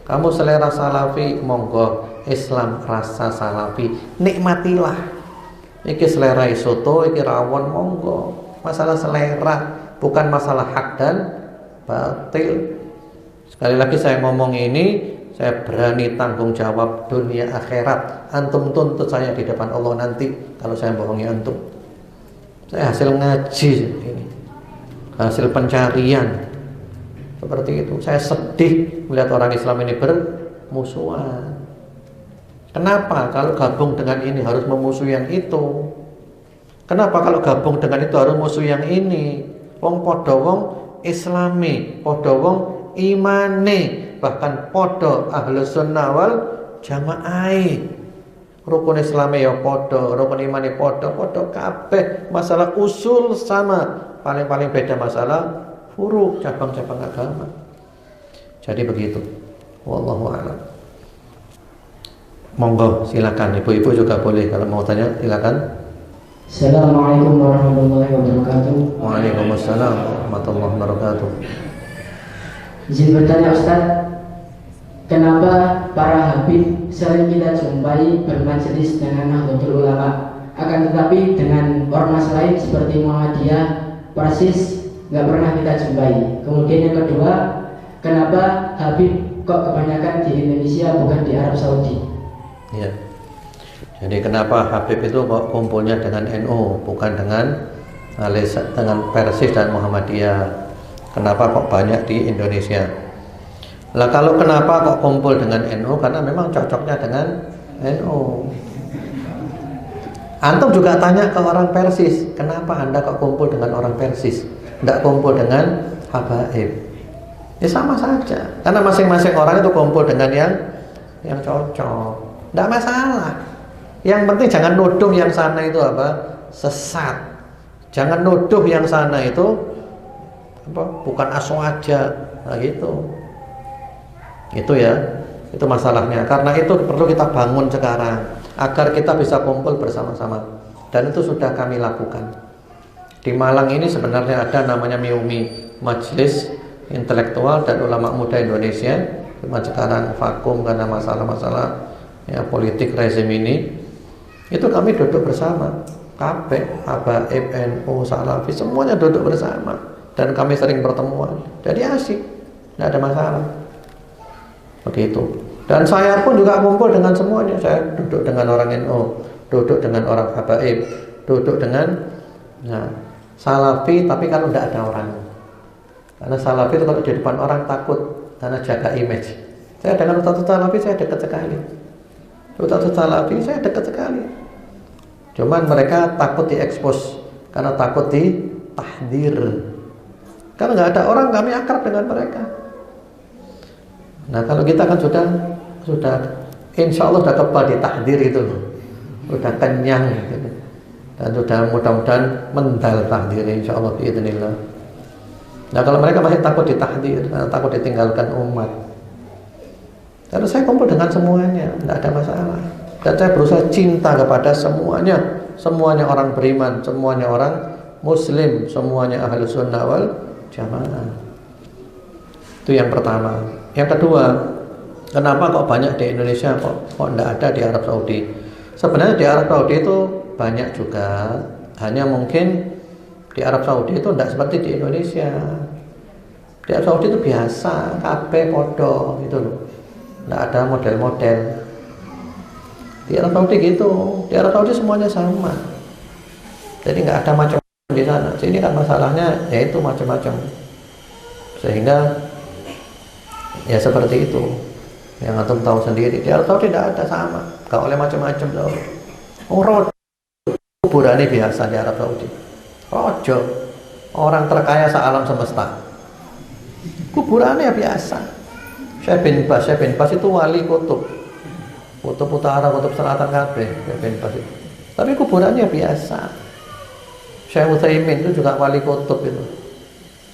Kamu selera Salafi, monggo, Islam rasa Salafi. Nikmatilah. Iki selera soto, iki rawon, monggo. Masalah selera, bukan masalah hak dan batil. Sekali lagi saya ngomong ini, saya berani tanggung jawab dunia akhirat. Antum tuntut saya di depan Allah nanti kalau saya bohongi antum. Saya hasil ngaji ini, hasil pencarian seperti itu. Saya sedih melihat orang Islam ini bermusuhan. Kenapa kalau gabung dengan ini harus memusuhi yang itu? Kenapa kalau gabung dengan itu harus musuh yang ini? Wong podo wong Islami, podo wong imane, bahkan podo ahlus sunnah wal jamaah. Rukun Islami ya podo, rukun imani podo kabeh. Masalah usul sama, paling-paling beda masalah furu, cabang-cabang agama. Jadi begitu. Wallahu a'lam. Monggo silakan, ibu-ibu juga boleh kalau mau tanya silakan. Assalamualaikum warahmatullahi wabarakatuh. Waalaikumsalam warahmatullahi wabarakatuh. Izin bertanya Ustaz, kenapa para habib sering kita jumpai bermajelis dengan Nahdlatul Ulama, akan tetapi dengan ormas lain seperti Muhammadiyah, Persis nggak pernah kita jumpai? Kemudian yang kedua, kenapa habib kok kebanyakan di Indonesia bukan di Arab Saudi? Ya. Jadi kenapa Habib itu kok kumpulnya dengan NU bukan dengan Persis dan Muhammadiyah? Kenapa kok banyak di Indonesia? Lah kalau kenapa kok kumpul dengan NU? Karena memang cocoknya dengan NU. Antum juga tanya ke orang Persis, kenapa Anda kok kumpul dengan orang Persis? Tidak kumpul dengan Habaib? Ya sama saja. Karena masing-masing orang itu kumpul dengan yang cocok. Tidak masalah. Yang penting jangan nuduh yang sana itu apa? Sesat. Jangan nuduh yang sana itu apa? Bukan aswaja. Nah gitu. Itu ya. Itu masalahnya. Karena itu perlu kita bangun sekarang agar kita bisa kumpul bersama-sama. Dan itu sudah kami lakukan. Di Malang ini sebenarnya ada namanya MIUMI, Majelis Intelektual dan Ulama Muda Indonesia. Cuma sekarang vakum karena masalah-masalah ya politik rezim ini. Itu kami duduk bersama, KP, Habaib, NU, Salafi, semuanya duduk bersama. Dan kami sering pertemuan. Jadi asik, tidak ada masalah. Begitu. Dan saya pun juga kumpul dengan semuanya. Saya duduk dengan orang NU, duduk dengan orang Habaib, duduk dengan Salafi, tapi kalau tidak ada orang. Karena Salafi itu kalau di depan orang takut, karena jaga image. Saya dengan Ustaz Salafi saya dekat sekali. Ustaz Salafi saya dekat sekali. Cuman mereka takut diekspos karena takut ditahdir. Karena nggak ada orang, kami akrab dengan mereka. Nah kalau kita kan sudah insya Allah sudah kebal ditahdir itu, sudah kenyang gitu. Dan sudah mudah-mudahan mendal tahdir insya Allah biidznillah. Nah kalau mereka masih takut ditahdir, takut ditinggalkan umat. Karena saya kumpul dengan semuanya, tidak ada masalah. Dan saya berusaha cinta kepada semuanya orang beriman, semuanya orang muslim, semuanya ahlu sunnah wal jamaah. Itu yang pertama. Yang kedua, kenapa kok banyak di Indonesia, kok tidak ada di Arab Saudi? Sebenarnya di Arab Saudi itu banyak juga, hanya mungkin di Arab Saudi itu tidak seperti di Indonesia. Di Arab Saudi itu biasa, kabeh podo itu loh. Tidak ada model-model. Di Arab Saudi gitu. Di Arab Saudi semuanya sama. Jadi nggak ada macam di sana. Sini kan masalahnya yaitu macam-macam. Sehingga ya seperti itu. Yang antum tahu sendiri. Di Arab Saudi tidak ada sama. Nggak oleh macam-macam. Rojo kuburannya biasa di Arab Saudi. Rojo orang terkaya se-alam semesta. Kuburannya biasa. Syekh bin Bas itu wali kutub. kutub utara, kutub selatan kabeh ben pas itu. Tapi kuburannya biasa. Syekh Utsaimin itu juga wali kutub itu.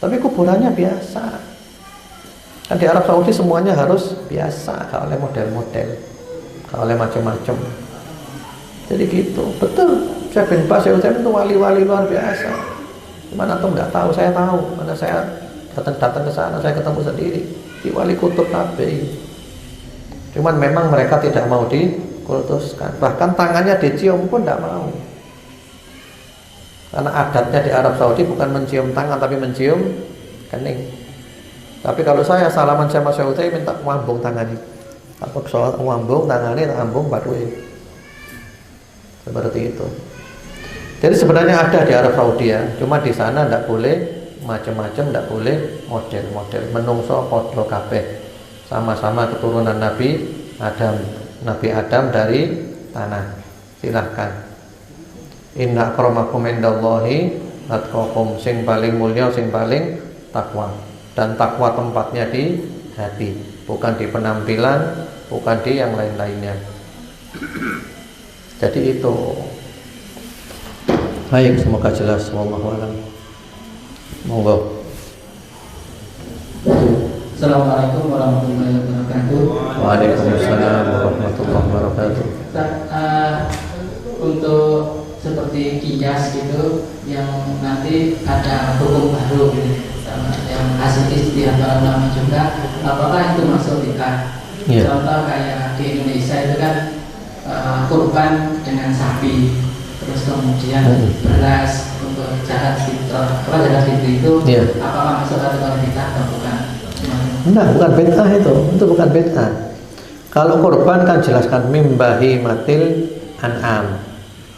Tapi kuburannya biasa. Kan di Arab Saudi semuanya harus biasa, gak oleh model-model, gak oleh macam-macam. Jadi gitu, betul. Syekh bin Baz, Syekh Utsaimin itu wali-wali luar biasa. Mana tuh nggak tahu, saya tahu. Mana saya datang ke sana, saya ketemu sendiri di wali kutub kabeh. Cuman memang mereka tidak mau dikultuskan. Bahkan tangannya dicium pun tidak mau. Karena adatnya di Arab Saudi bukan mencium tangan tapi mencium kening. Tapi kalau saya salaman sama Syekh Utsaimin minta ngambung tangannya. Tak paksa ngambung tangannya, tak ngambung baduke. Seperti itu. Jadi sebenarnya ada di Arab Saudi ya, cuma di sana tidak boleh macam-macam, tidak boleh model-model. Menungso padha kabeh, sama-sama keturunan Nabi Adam. Nabi Adam dari tanah. Silahkan. Inna akramakum indallahi atqakum, sing paling mulia, sing paling takwa. Dan takwa tempatnya di hati, bukan di penampilan, bukan di yang lain-lainnya. Jadi itu. Baik, semoga jelas. Wallahu a'lam. Monggo. Assalamualaikum warahmatullahi wabarakatuh. Waalaikumsalam warahmatullahi wabarakatuh. Untuk seperti kias gitu yang nanti ada hukum baru gitu, sama yang hasil istiadat ulama juga, apakah itu masuk nikah? Yeah. Contoh kayak di Indonesia itu kan kurban dengan sapi, terus kemudian beras untuk zakat fitrah. Kalau zakat fitrah itu apakah masuk kategori bid'ah atau bukan? Enggak, bukan bid'ah itu bukan bid'ah. Kalau kurban kan jelaskan mimbahi matil an'am.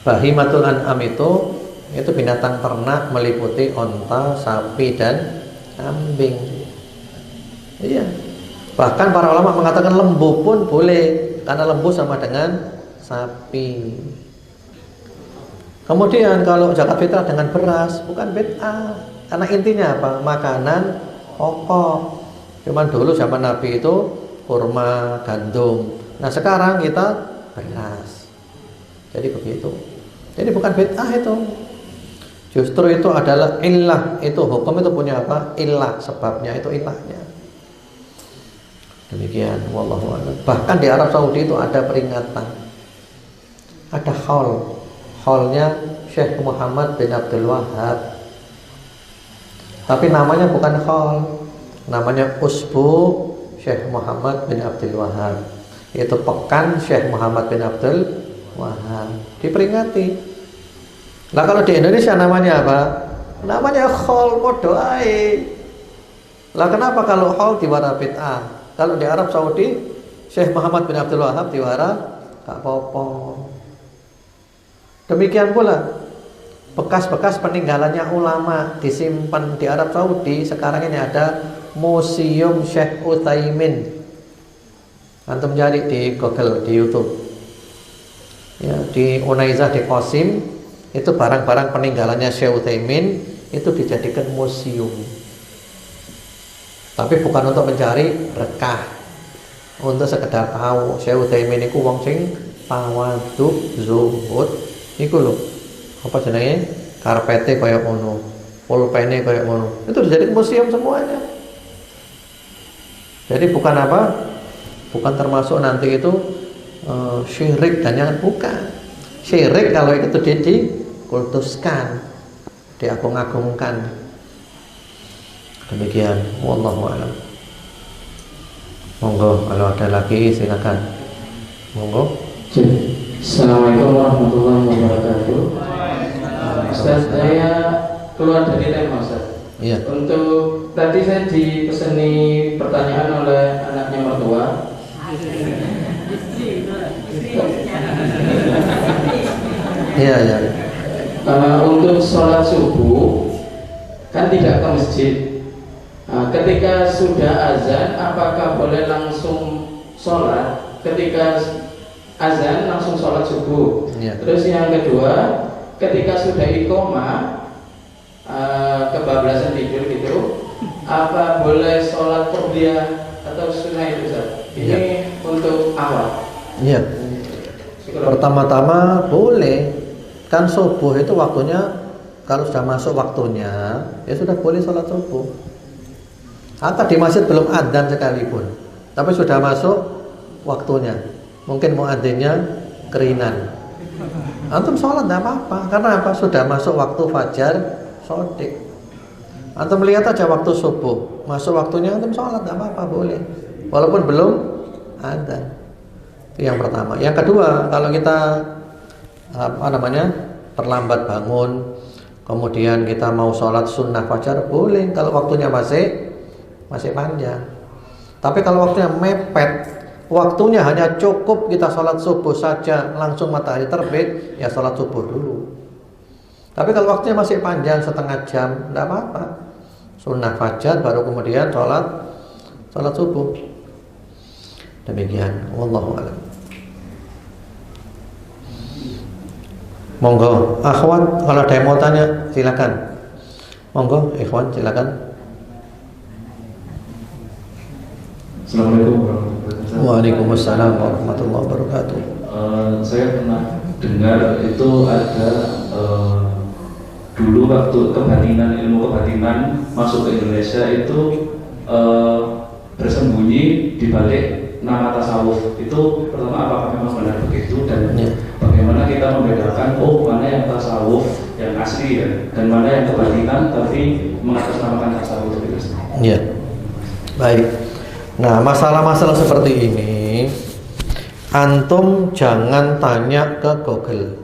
Bahimatul an'am itu binatang ternak meliputi onta, sapi dan kambing. Iya. Bahkan para ulama mengatakan lembu pun boleh karena lembu sama dengan sapi. Kemudian kalau zakat fitrah dengan beras bukan bid'ah. Karena intinya apa? Makanan pokok. Cuman dulu zaman Nabi itu kurma, gandum. Nah sekarang kita beras. Jadi begitu. Jadi bukan bid'ah itu. Justru itu adalah illah. Itu hukum itu punya apa? Illah, sebabnya itu illahnya. Demikian, wallahu a'lam. Bahkan di Arab Saudi itu ada peringatan. Ada haul. Haulnya Syekh Muhammad bin Abdul Wahhab. Tapi namanya bukan haul. Namanya Usbu Syekh Muhammad bin Abdul Wahhab. Itu pekan Syekh Muhammad bin Abdul Wahhab. Diperingati. Lah kalau di Indonesia namanya apa? Namanya khol podo ae. Lah kenapa kalau khol diwara bid'ah? Kalau di Arab Saudi Syekh Muhammad bin Abdul Wahhab diwara gak apa-apa. Demikian pula bekas-bekas peninggalannya ulama disimpan di Arab Saudi. Sekarang ini ada Museum Syekh Utsaimin. Antum cari di Google, di YouTube. Ya, di Unaizah di Qasim itu barang-barang peninggalannya Syekh Utsaimin itu dijadikan museum. Tapi bukan untuk mencari berkah, untuk sekedar tahu Syekh Utsaimin iku wong sing tawadhu, zuhud. Iku lho, apa jenenge? Karpete kaya ngono, pulpene kaya ngono. Itu dijadikan museum semuanya. Jadi bukan apa? Bukan termasuk nanti itu syirik dan yang bukan. Syirik kalau itu dikultuskan, diagung-agungkan. Demikian, wallahu a'lam. Monggo kalau ada lagi silakan. Monggo. Assalamualaikum warahmatullahi wabarakatuh. Ustaz, saya keluar dari tema Ustaz. Iya. Untuk tadi saya dipeseni pertanyaan oleh anaknya mertua. Iya, iya. Untuk sholat subuh kan tidak ke masjid. Ketika sudah azan, apakah boleh langsung sholat? Ketika azan langsung sholat subuh. Iya. Terus yang kedua, ketika sudah iqomah, kebablasan tidur gitu, apa boleh sholat qobliyah atau sunnah itu Ustaz? Ini untuk awal. Iya. Pertama-tama boleh, kan subuh itu waktunya, kalau sudah masuk waktunya ya sudah boleh sholat subuh. Atau di masjid belum adzan sekalipun, tapi sudah masuk waktunya, mungkin muadzinnya kerinan, antum sholat tidak apa-apa. Karena apa? Sudah masuk waktu fajar sodik. Antum melihat aja waktu subuh masuk waktunya, antum sholat tidak apa-apa, boleh, walaupun belum adzan. Itu yang pertama. Yang kedua, kalau kita terlambat bangun, kemudian kita mau sholat sunnah fajar, boleh kalau waktunya masih panjang. Tapi kalau waktunya mepet, waktunya hanya cukup kita sholat subuh saja, langsung matahari terbit, ya sholat subuh dulu. Tapi kalau waktunya masih panjang setengah jam, tidak apa-apa, sunnah fajar baru kemudian sholat subuh. Demikian, wallahu a'lam. Monggo, akhwat, kalau ada yang mau tanya silakan. Monggo, ikhwan silakan. Assalamualaikum warahmatullahi wabarakatuh. Waalaikumsalam warahmatullahi wabarakatuh. Saya pernah dengar itu ada dulu waktu ilmu kebatinan masuk ke Indonesia itu bersembunyi di balik nama tasawuf. Itu pertama, apakah memang benar begitu, dan bagaimana kita membedakan mana yang tasawuf yang asli ya, dan mana yang kebatinan tapi mengatasnamakan tasawuf itu sendiri. Ya, baik. Nah, masalah-masalah seperti ini antum jangan tanya ke Google,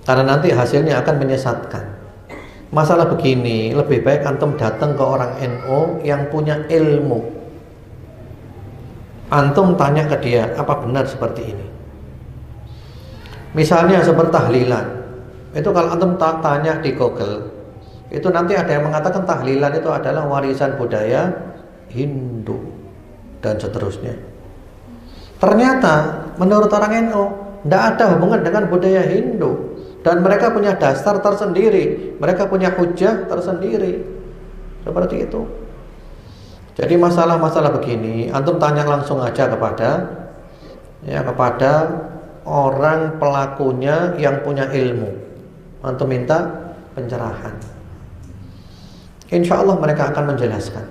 karena nanti hasilnya akan menyesatkan. Masalah begini lebih baik antum datang ke orang NU yang punya ilmu. Antum tanya ke dia, apa benar seperti ini? Misalnya seperti tahlilan, itu kalau antum tanya di Google, itu nanti ada yang mengatakan tahlilan itu adalah warisan budaya Hindu dan seterusnya. Ternyata menurut orang NU tidak ada hubungan dengan budaya Hindu, dan mereka punya dasar tersendiri, mereka punya hujah tersendiri. Seperti itu. Jadi masalah-masalah begini antum tanya langsung aja kepada orang pelakunya yang punya ilmu. Antum minta pencerahan, insya Allah mereka akan menjelaskan.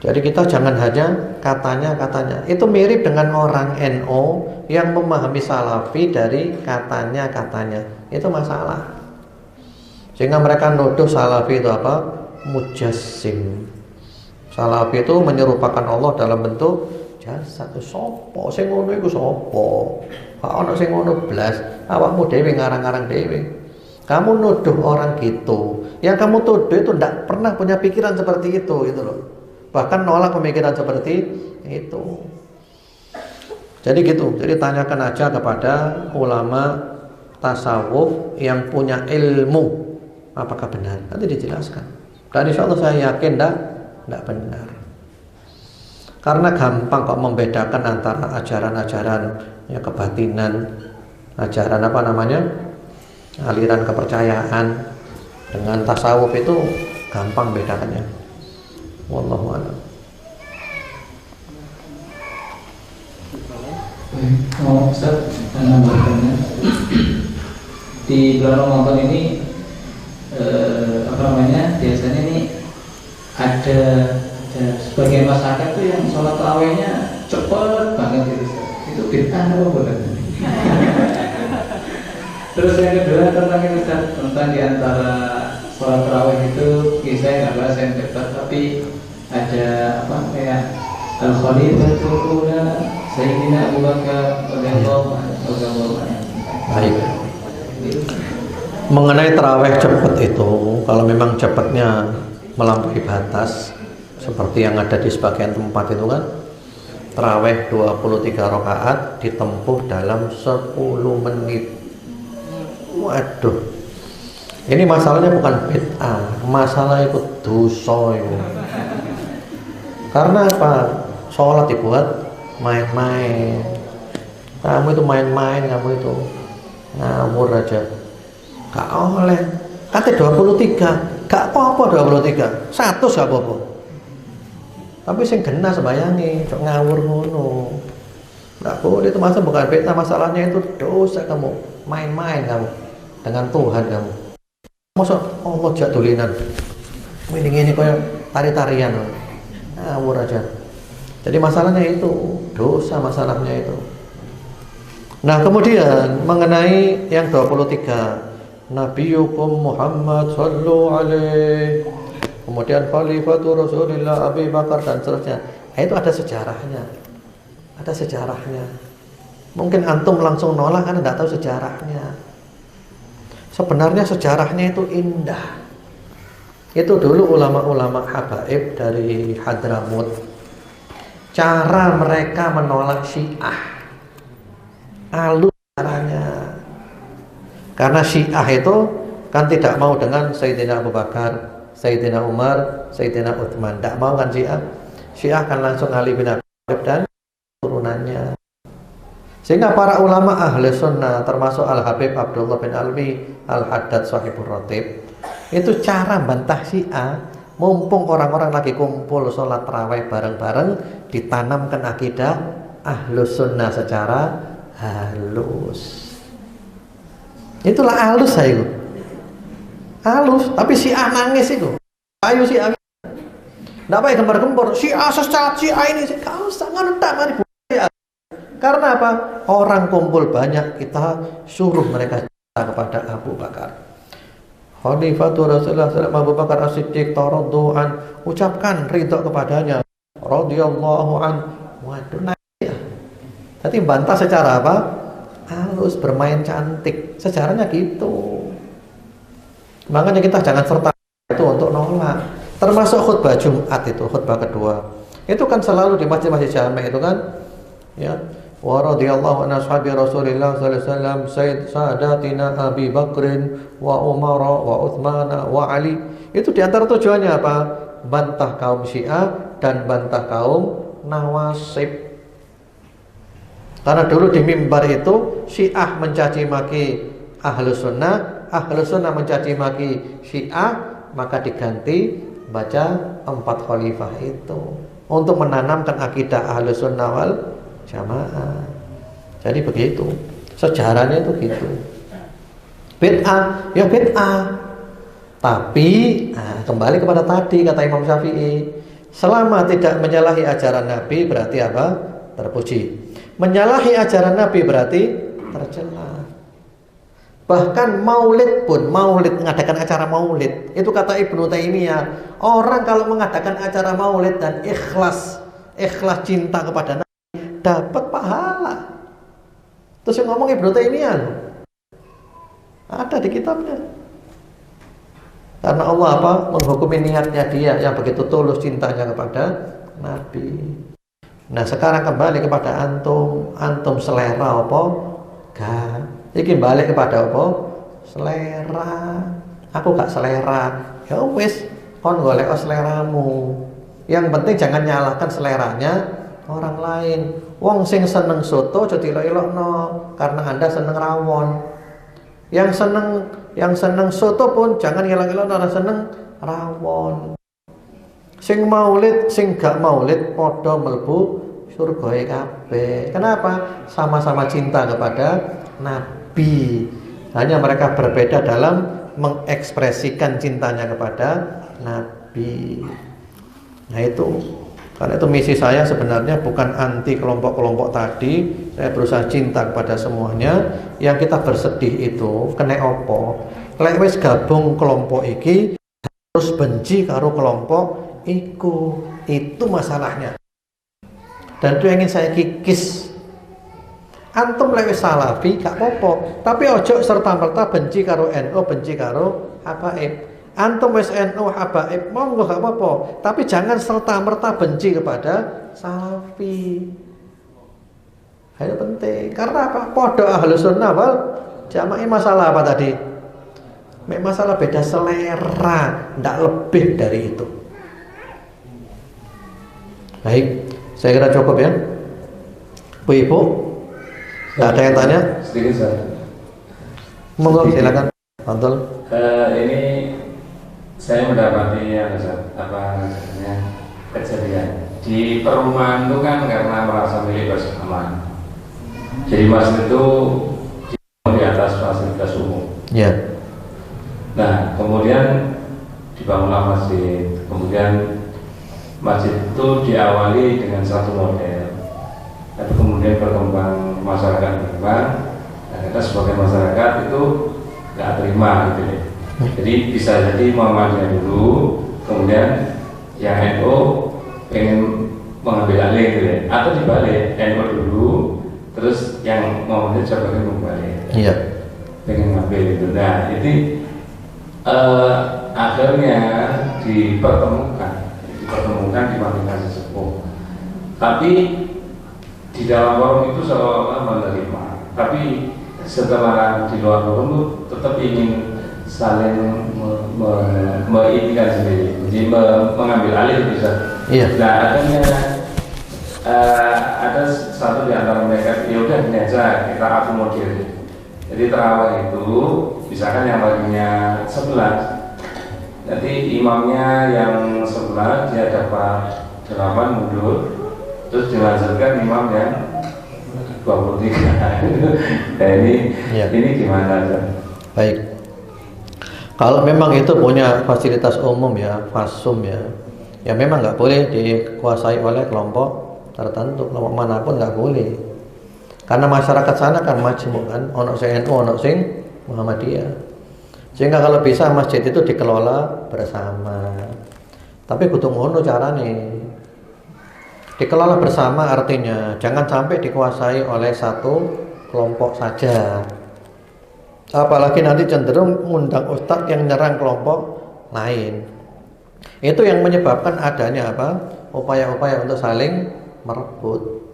Jadi kita jangan hanya katanya. Itu mirip dengan orang NU yang memahami salafi dari katanya. Itu masalah. Sehingga mereka nuduh salafi itu apa? Mujassim. Salafi itu menyerupakan Allah dalam bentuk jasad. Sopo sing ngono iku sopo? Gak ono sing ngono blas. Awakmu dhewe ngarang-ngarang dhewe. Kamu nuduh orang gitu. Yang kamu tuduh itu tidak pernah punya pikiran seperti itu gitu loh. Bahkan nolak pemikiran seperti itu. Jadi gitu. Jadi tanyakan aja kepada ulama tasawuf yang punya ilmu, apakah benar. Nanti dijelaskan. Dan insya Allah saya yakin tidak benar. Karena gampang kok membedakan antara ajaran-ajaran ya, kebatinan, ajaran aliran kepercayaan dengan tasawuf, itu gampang bedakannya. Wallahu a'lam. Mau Ustaz menambahkannya, di bulan Ramadan ini biasanya ini ada sebagian masyarakat tuh yang sholat tarawihnya cepet banget gitu. Itu bid'ah apa bukan? Terus yang kedua tentang di antara sholat tarawih itu, saya nggak bahas yang cepat, tapi ada kayak Al-Khalifatul Ula Sayyidina Abu Bakar radhiyallahu anhu. Baik. Mengenai tarawih cepat itu, kalau memang cepatnya melampaui batas seperti yang ada di sebagian tempat itu kan, tarawih 23 rakaat ditempuh dalam 10 menit. Waduh, ini masalahnya bukan bid'ah, masalah itu dosa itu. Karena apa? Sholat dibuat main-main. Kamu itu main-main, kamu itu ngawur aja. Gak oleh. Kata 23, gak apa-apa 23. 100 gak apa-apa. Tapi sing genah sembayangi, cok ngawur ngono. Nggak boleh, itu masa bukan bid'ah, masalahnya itu dosa kamu, main-main kamu dengan Tuhan kamu. Masa Allah jak dolinan. Ini kayak tari-tarian. Ngawur aja. Jadi masalahnya itu dosa, masalahnya itu. Nah, kemudian mengenai yang 23, Nabiyukum Muhammad sallu alaihi. Kemudian Khalifatu Rasulillah Abi Bakar dan seterusnya. Nah, itu ada sejarahnya. Ada sejarahnya. Mungkin antum langsung nolak karena tidak tahu sejarahnya. Sebenarnya sejarahnya itu indah. Itu dulu ulama-ulama habaib dari Hadramut. Cara mereka menolak Syiah. Halus caranya. Karena Syiah itu kan tidak mau dengan Sayyidina Abu Bakar, Sayyidina Umar, Sayyidina Utsman. Tidak mau kan Syiah. Syiah kan langsung Ali bin Abi Thalib dan turunannya. Sehingga para ulama ahli sunnah termasuk Al-Habib Abdullah bin Alwi Al-Haddad Sahibur Ratib itu cara bantah Syiah, mumpung orang-orang lagi kumpul sholat tarawih bareng-bareng, ditanamkan akidah ahlu sunnah secara halus. Itulah halus saya itu. Halus, tapi Syiah nangis itu. Ayo Syiah. Tidak baik gempar-gempar, Syiah sesat, Syiah ini. Kau sangat tak mari. Karena apa? Orang kumpul banyak, kita suruh mereka cinta kepada Abu Bakar. Khalifatul Rasulullah SAW Abu Bakar As-Siddiq taraddu'an, ucapkan ridha kepadanya. Radhiyallahu an. Waduh, naik ya. Jadi bantah secara apa? Halus, bermain cantik. Sejarahnya gitu. Makanya kita jangan serta itu untuk nolak. Termasuk khutbah Jumat itu, khutbah kedua. Itu kan selalu di masjid-masjid jami' itu kan. Ya. Wa radhiyallahu an ashabi Rasulillah sallallahu alaihi wasallam sadatina Abi Bakrin wa Umar wa Utsman wa Ali. Itu di antara tujuannya apa? Bantah kaum Syiah dan bantah kaum Nawasib. Karena dulu di mimbar itu Syiah mencaci maki Ahlus Sunnah mencaci maki Syiah, maka diganti baca 4 khalifah itu untuk menanamkan akidah Ahlus Sunnah wal Jamaah. Jadi begitu. Sejarahnya itu gitu. Bid'ah, ya bid'ah. Tapi kembali kepada tadi kata Imam Syafi'i, selama tidak menyalahi ajaran Nabi berarti apa? Terpuji. Menyalahi ajaran Nabi berarti tercela. Bahkan maulid pun, mengadakan acara maulid, itu kata Ibnu Taimiyah, orang kalau mengadakan acara maulid dan ikhlas cinta kepada Nabi dapat pahala. Terus yang ngomong Ibnu Taimiyah ada di kitabnya. Karena Allah apa? Menghukumi niatnya dia yang begitu tulus cintanya kepada Nabi. Nah, sekarang kembali kepada antum selera apa? Gak. Iki balik kepada apa? Selera. Aku gak selera. Ya wis, kon golek seleramu. Yang penting jangan nyalahkan seleranya orang lain. Wong sing seneng soto aja dilok-ilokno karena Anda seneng rawon. Yang seneng soto pun jangan ngelak-elok orang seneng rawon. Sing maulid, sing gak maulid padha mlebu surgae kabeh. Kenapa? Sama-sama cinta kepada Nabi. Hanya mereka berbeda dalam mengekspresikan cintanya kepada Nabi. Nah itu, karena itu misi saya sebenarnya bukan anti kelompok-kelompok tadi. Saya berusaha cinta kepada semuanya. Yang kita bersedih itu kena opo. Lek wis gabung kelompok iki terus benci karo kelompok iku. Itu masalahnya. Dan itu yang ingin saya kikis. Antum lek wis salafi gak apa-apa, tapi ojo serta-merta benci karo NU, benci karo habaib. Antum wis NU habaib monggo gak apa-apa, tapi jangan serta-merta benci kepada salafi. Itu penting. Karena apa? Podo Ahlus Sunnah wal Jamaah. Masalah apa tadi? Masalah beda selera, ndak lebih dari itu. Baik, saya kira cukup ya. Bu Ibu, nggak ada yang tanya? Sedikit saya. Monggo silakan. Mantul. Ini saya mendapati kejadian di perumahan itu kan karena merasa milik bersama. Jadi masjid itu di atas fasilitas umum. Ya. Nah, kemudian dibangunlah masjid. Kemudian masjid itu diawali dengan satu model, tapi kemudian berkembang, masyarakat berkembang, dan kita sebagai masyarakat itu nggak terima gitu ya. Jadi bisa jadi Muhammadiyah dulu, kemudian yang NU pengen mengambil alih gitu ya, atau dibalik, NU dulu, terus yang Muhammadiyah coba membalik, pengen ngambil gitu. Nah, jadi akhirnya dipertemukan di masing-masing sepuh. Tapi di dalam forum itu seolah-olah menerima, tapi setelah di luar forum itu tetap ingin saling menginikan sendiri, jadi mengambil alih bisa. Nah, akhirnya ada satu di antara mereka, ya udah ini aja kita akomodir. Jadi tarawih itu misalkan yang baginya 11, nanti imamnya yang 11 dia dapat 8 mundur, terus dilanjutkan imam yang 23. Nah ini gimana? Baik. Kalau memang itu punya fasilitas umum ya, fasum ya memang nggak boleh dikuasai oleh kelompok tertentu, kelompok manapun nggak boleh. Karena masyarakat sana kan majmuk kan, ono sing NU, ono sing Muhammadiyah. Sehingga kalau bisa masjid itu dikelola bersama. Tapi kudu ngono carane. Dikelola bersama artinya jangan sampai dikuasai oleh satu kelompok saja. Apalagi nanti cenderung mengundang ustadz yang nyerang kelompok lain. Itu yang menyebabkan adanya apa? Upaya-upaya untuk saling merebut.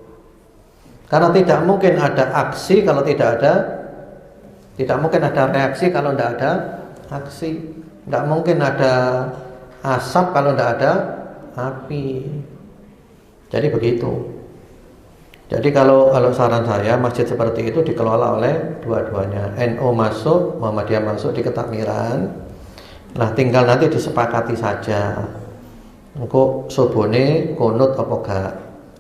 Karena tidak mungkin ada aksi kalau tidak mungkin ada reaksi kalau tidak ada aksi. Tidak mungkin ada asap kalau tidak ada api. Jadi begitu. Jadi kalau saran saya, masjid seperti itu dikelola oleh dua-duanya. NU masuk, Muhammadiyah masuk di ketakmiran. Nah, tinggal nanti disepakati saja. Engko subone kunut apa gak.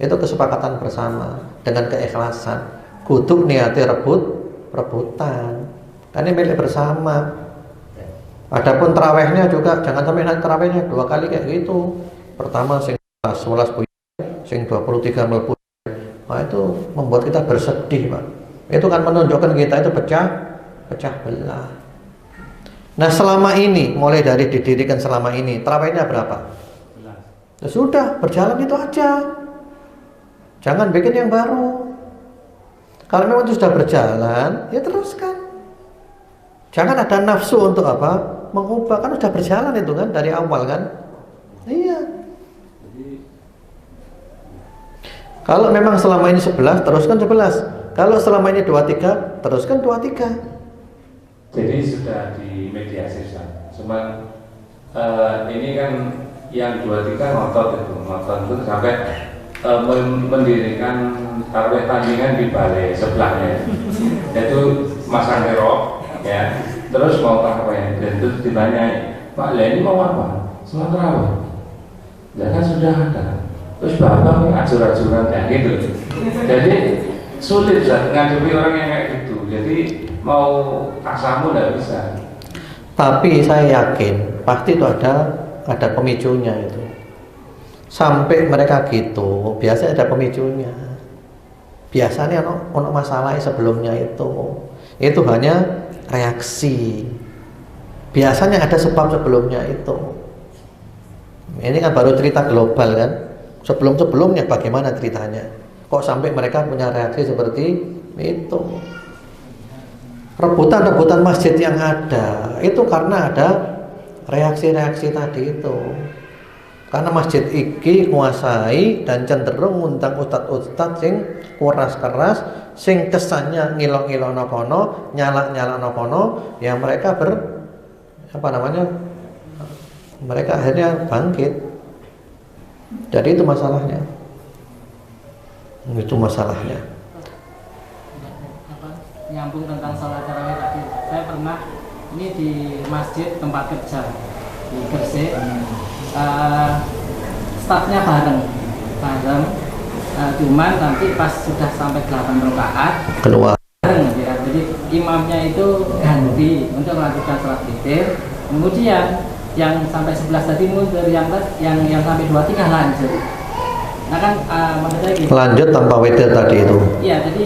Itu kesepakatan bersama dengan keikhlasan. Kudu niate rebutan. Kan ini milik bersama. Adapun tarawihnya juga jangan sampai nanti tarawihnya 2 kali kayak gitu. Pertama sing 11 bu, sing 23 mlebu. Nah, itu membuat kita bersedih, Pak. Itu kan menunjukkan kita itu pecah belah. Nah, selama ini mulai dari didirikan selama ini, tarawihnya berapa? Ya sudah, berjalan itu aja. Jangan bikin yang baru. Kalau memang itu sudah berjalan, ya teruskan. Jangan ada nafsu untuk apa? Mengubah, kan sudah berjalan itu kan dari awal kan? Iya. Kalau memang selama ini 11, teruskan 11. Kalau selama ini 23, teruskan 23. Jadi sudah dimediasi, Ustaz. Cuma ini kan yang 23 ngotot itu sampai mendirikan tarawih tandingan di balai sebelahnya, yaitu masang terok, ya. Terus mau tarawih, dan terus ditanya, Pak, ini mau apa? Sholat tarawih. Ya kan sudah ada. Terus bapak acur-acuran kayak gitu. Jadi sulit ngadepi orang yang kayak gitu. Jadi mau kasamu nggak bisa. Tapi saya yakin pasti itu ada pemicunya itu. Sampai mereka gitu, biasanya ada pemicunya. Biasanya ono masalah sebelumnya itu hanya reaksi. Biasanya ada sebab sebelumnya itu. Ini kan baru cerita global kan. Sebelum-sebelumnya bagaimana ceritanya? Kok sampai mereka punya reaksi seperti itu? Rebutan masjid yang ada itu karena ada reaksi-reaksi tadi itu. Karena masjid iki nguasai dan cenderung ngundang ustad-ustad sing keras, sing kesannya ngilok-ngilokno kono, nyala-nyalakno kono, yang mereka mereka akhirnya bangkit. Jadi itu masalahnya. Itu masalahnya. Nyambung tentang sholat tarawih tadi. Saya pernah ini di masjid tempat kerja di Gresik. Stafnya bareng cuman nanti pas sudah sampai 8 rakaat keluar. bareng ya. Jadi imamnya itu ganti untuk melanjutkan sholat witir, kemudian yang sampai 11 tadi mundur, yang sampai 23 lanjut. Nah kan maksud saya gitu. Lanjut tanpa witir tadi itu. Iya, jadi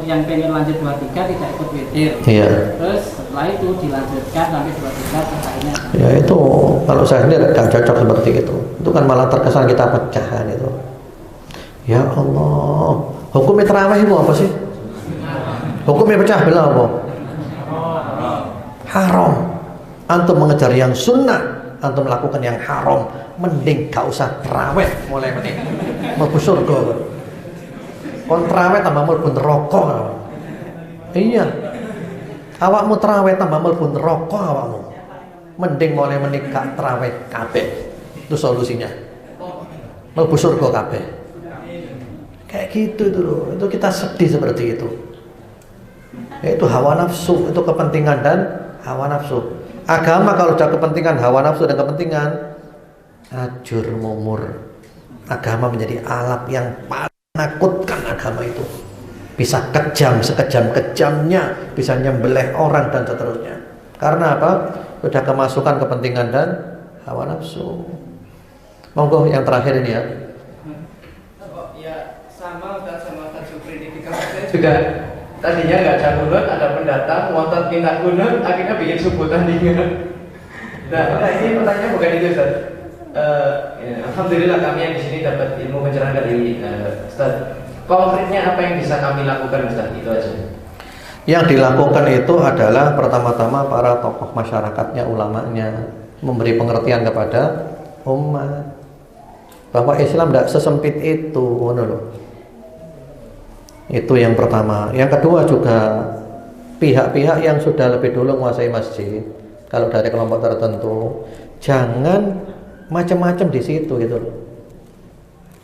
yang pengen lanjut 23 tidak ikut witir. Iya. Terus setelah itu dilanjutkan sampai 23 selesainya. Ya itu kalau saya sendiri tidak cocok seperti itu. Itu kan malah terkesan kita pecah kan itu. Ya Allah, hukumnya terawih itu apa sih? Hukumnya pecah belah apa? Haram. Antum mengejar yang sunnah, antum melakukan yang haram. Mending gak usah terawih mulai menit. Mlebu surga. Kon terawih tambah mlebu neraka. Iya. Awakmu terawih tambah mlebu neraka awakmu. Mending mulai menit gak terawih kabeh. Itu solusinya. Mlebu surga kabeh. Kayak gitu itu loh. Itu kita sedih seperti itu. Itu hawa nafsu, itu kepentingan dan hawa nafsu. Agama kalau sudah kepentingan, hawa nafsu dan kepentingan, ajur mumur. Agama menjadi alat yang paling menakutkan. Agama itu bisa kejam, sekejam-kejamnya, bisa nyembelih orang dan seterusnya. Karena apa? Sudah kemasukan kepentingan dan hawa nafsu. Monggo yang terakhir ini ya. Sama saya juga tadinya nggak jagunut, ada pendatang ngotot minta gunut, akhirnya bikin subuh tandingan. Nah ini pertanyaan bukan itu Ustaz. Alhamdulillah kami yang di sini dapat ilmu pencerahan dari Ustaz. Konkretnya apa yang bisa kami lakukan Ustaz? Itu aja. Yang dilakukan itu adalah pertama-tama para tokoh masyarakatnya, ulamanya memberi pengertian kepada umat bahwa Islam tidak sesempit itu, itu yang pertama. Yang kedua juga pihak-pihak yang sudah lebih dulu menguasai masjid, kalau dari kelompok tertentu, jangan macam-macam di situ gitu loh.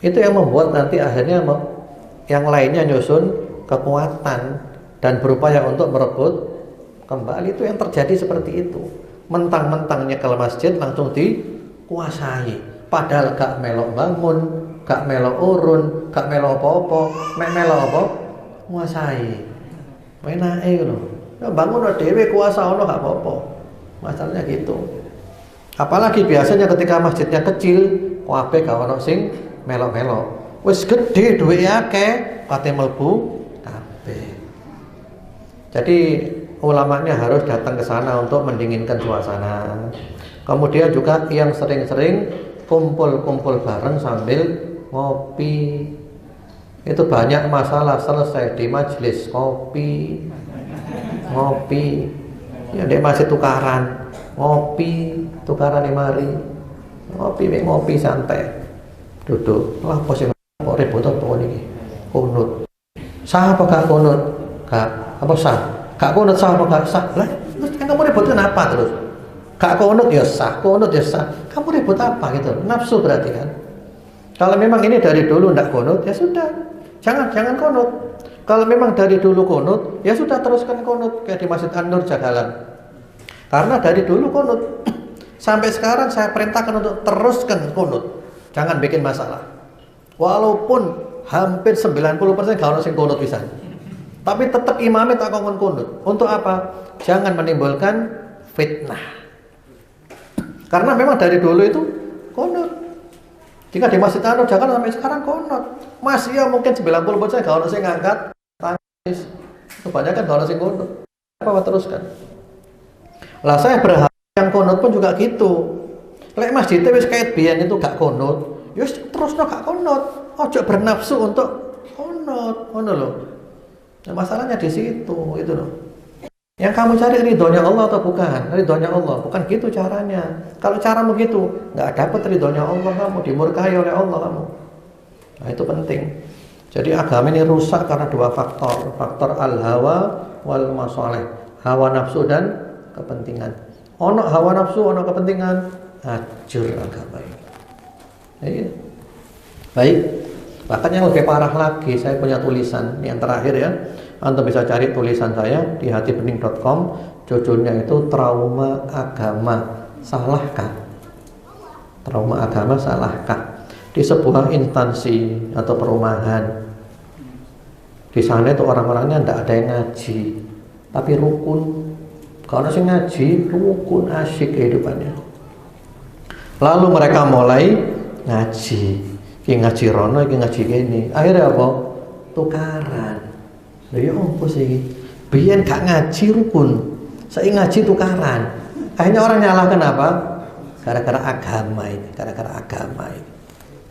Itu yang membuat nanti akhirnya yang lainnya nyusun kekuatan dan berupaya untuk merebut kembali. Itu yang terjadi seperti itu. Mentang-mentangnya ke masjid langsung dikuasai. Padahal gak melok bangun, gak melok urun, gak melok apa-apa, melok apa? Nguasai. Menake lho. Ya bangun dhewe kuasa ono gak apa-apa. Masalahnya gitu. Apalagi biasanya ketika masjidnya kecil, kabeh gak ono sing melok-melok. Wis gede duwe akeh, kate mlebu kabeh. Jadi ulamanya harus datang ke sana untuk mendinginkan suasana. Kemudian juga yang sering-sering kumpul-kumpul bareng sambil ngopi. Itu banyak masalah selesai di majelis ngopi. Ya di masjid tukaran, tukaran di mari. Ngopi santai. Duduk. Lah apa sih kok ribut apa niki? Kunut. Sah apa gak kunut? Gak apa sah? Gak kunut sah apa gak sah? Lah, kan kamu ribut kenapa terus? Gak kunut ya sah, kunut ya sah. Kamu ribut apa gitu? Nafsu berarti kan. Kalau memang ini dari dulu ndak kunut, ya sudah. Jangan kunut. Kalau memang dari dulu kunut, ya sudah teruskan kunut kayak di Masjid An-Nur Jagalan. Karena dari dulu kunut. Sampai sekarang saya perintahkan untuk teruskan kunut. Jangan bikin masalah. Walaupun hampir 90% gak ono sing kunut pisan. Tapi tetap imamnya tak ngomong kunut. Untuk apa? Jangan menimbulkan fitnah. Karena memang dari dulu itu kunut. Jika di Masjid An-Nur jangan sampai sekarang kunut. Masih ya mungkin 90% gak ono sing ngangkat tangis. Kebanyakan gak ono sing kunut. Apa teruskan? Lah saya berharap yang kunut pun juga gitu. Lek masjidnya wis kayak biyen itu gak kunut, ya terusno gak kunut. Ojo bernafsu untuk kunut, ngono lho. Nah, masalahnya di situ, itu loh. Yang kamu cari ridhonya Allah atau bukan? Ridhonya Allah, bukan gitu caranya. Kalau caramu gitu, nggak dapat ridhonya Allah, kamu dimurkai oleh Allah kamu. Nah itu penting. Jadi agama ini rusak karena dua faktor al-hawa wal masalih, hawa nafsu dan kepentingan. Ono hawa nafsu, ono kepentingan, hancur agama ini. Ya, baik. Bahkan yang lebih parah lagi, saya punya tulisan yang terakhir ya. Antum bisa cari tulisan saya di hatibening.com. Judulnya itu trauma agama salahkah? Trauma agama salahkah? di sebuah instansi atau perumahan. Di sana itu orang-orangnya tidak ada yang ngaji, tapi rukun. Kalau sih ngaji, rukun, asyik kehidupannya. Lalu mereka mulai ngaji, ngaji rono, ngaji gini. Akhirnya apa? Tukaran. Ya apa sih? Biyen gak ngaji rukun, saya ngaji tukaran. Akhirnya orang nyalahkan apa? Gara-gara agama ini, gara-gara agama ini.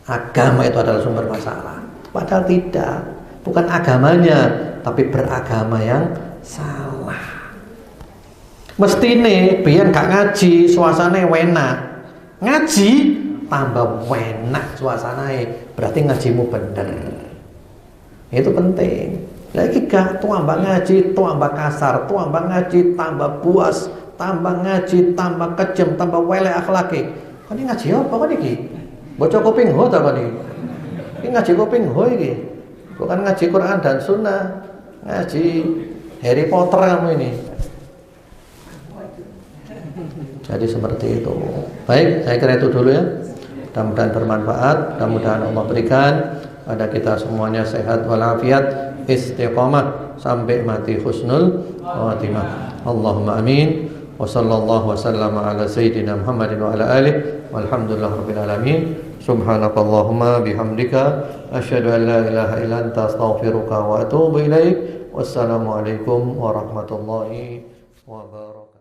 Agama itu adalah sumber masalah. Padahal tidak, bukan agamanya, tapi beragama yang salah. Mestine biyen gak ngaji, suasananya enak. Ngaji tambah enak suasananya, berarti ngajimu bener. Itu penting. Lagi gak tambah ngaji, tambah kasar, tambah ngaji, tambah buas, tambah ngaji, tambah kejam, tambah wele akhlaki. Kan ini ngaji apa kan ini? Baca kuping ho ta kan ini? Ini ngaji kuping ho ini. Bukan ngaji Quran dan Sunnah, ngaji Harry Potter kamu ini. Jadi seperti itu. Baik, saya kira itu dulu ya. Mudah-mudahan bermanfaat, mudah-mudahan Allah berikan pada kita semuanya sehat walafiat, istiqamah sampai mati husnul khatimah. Allahumma amin. Wa sallallahu wa sallama ala sayyidina Muhammadin wa ala alihi walhamdulillahi rabbil alamin. Subhanakallahumma bihamdika asyhadu an la ilaha illa anta astaghfiruka wa atubu ilaik. Wassalamu alaikum warahmatullahi wabarakatuh.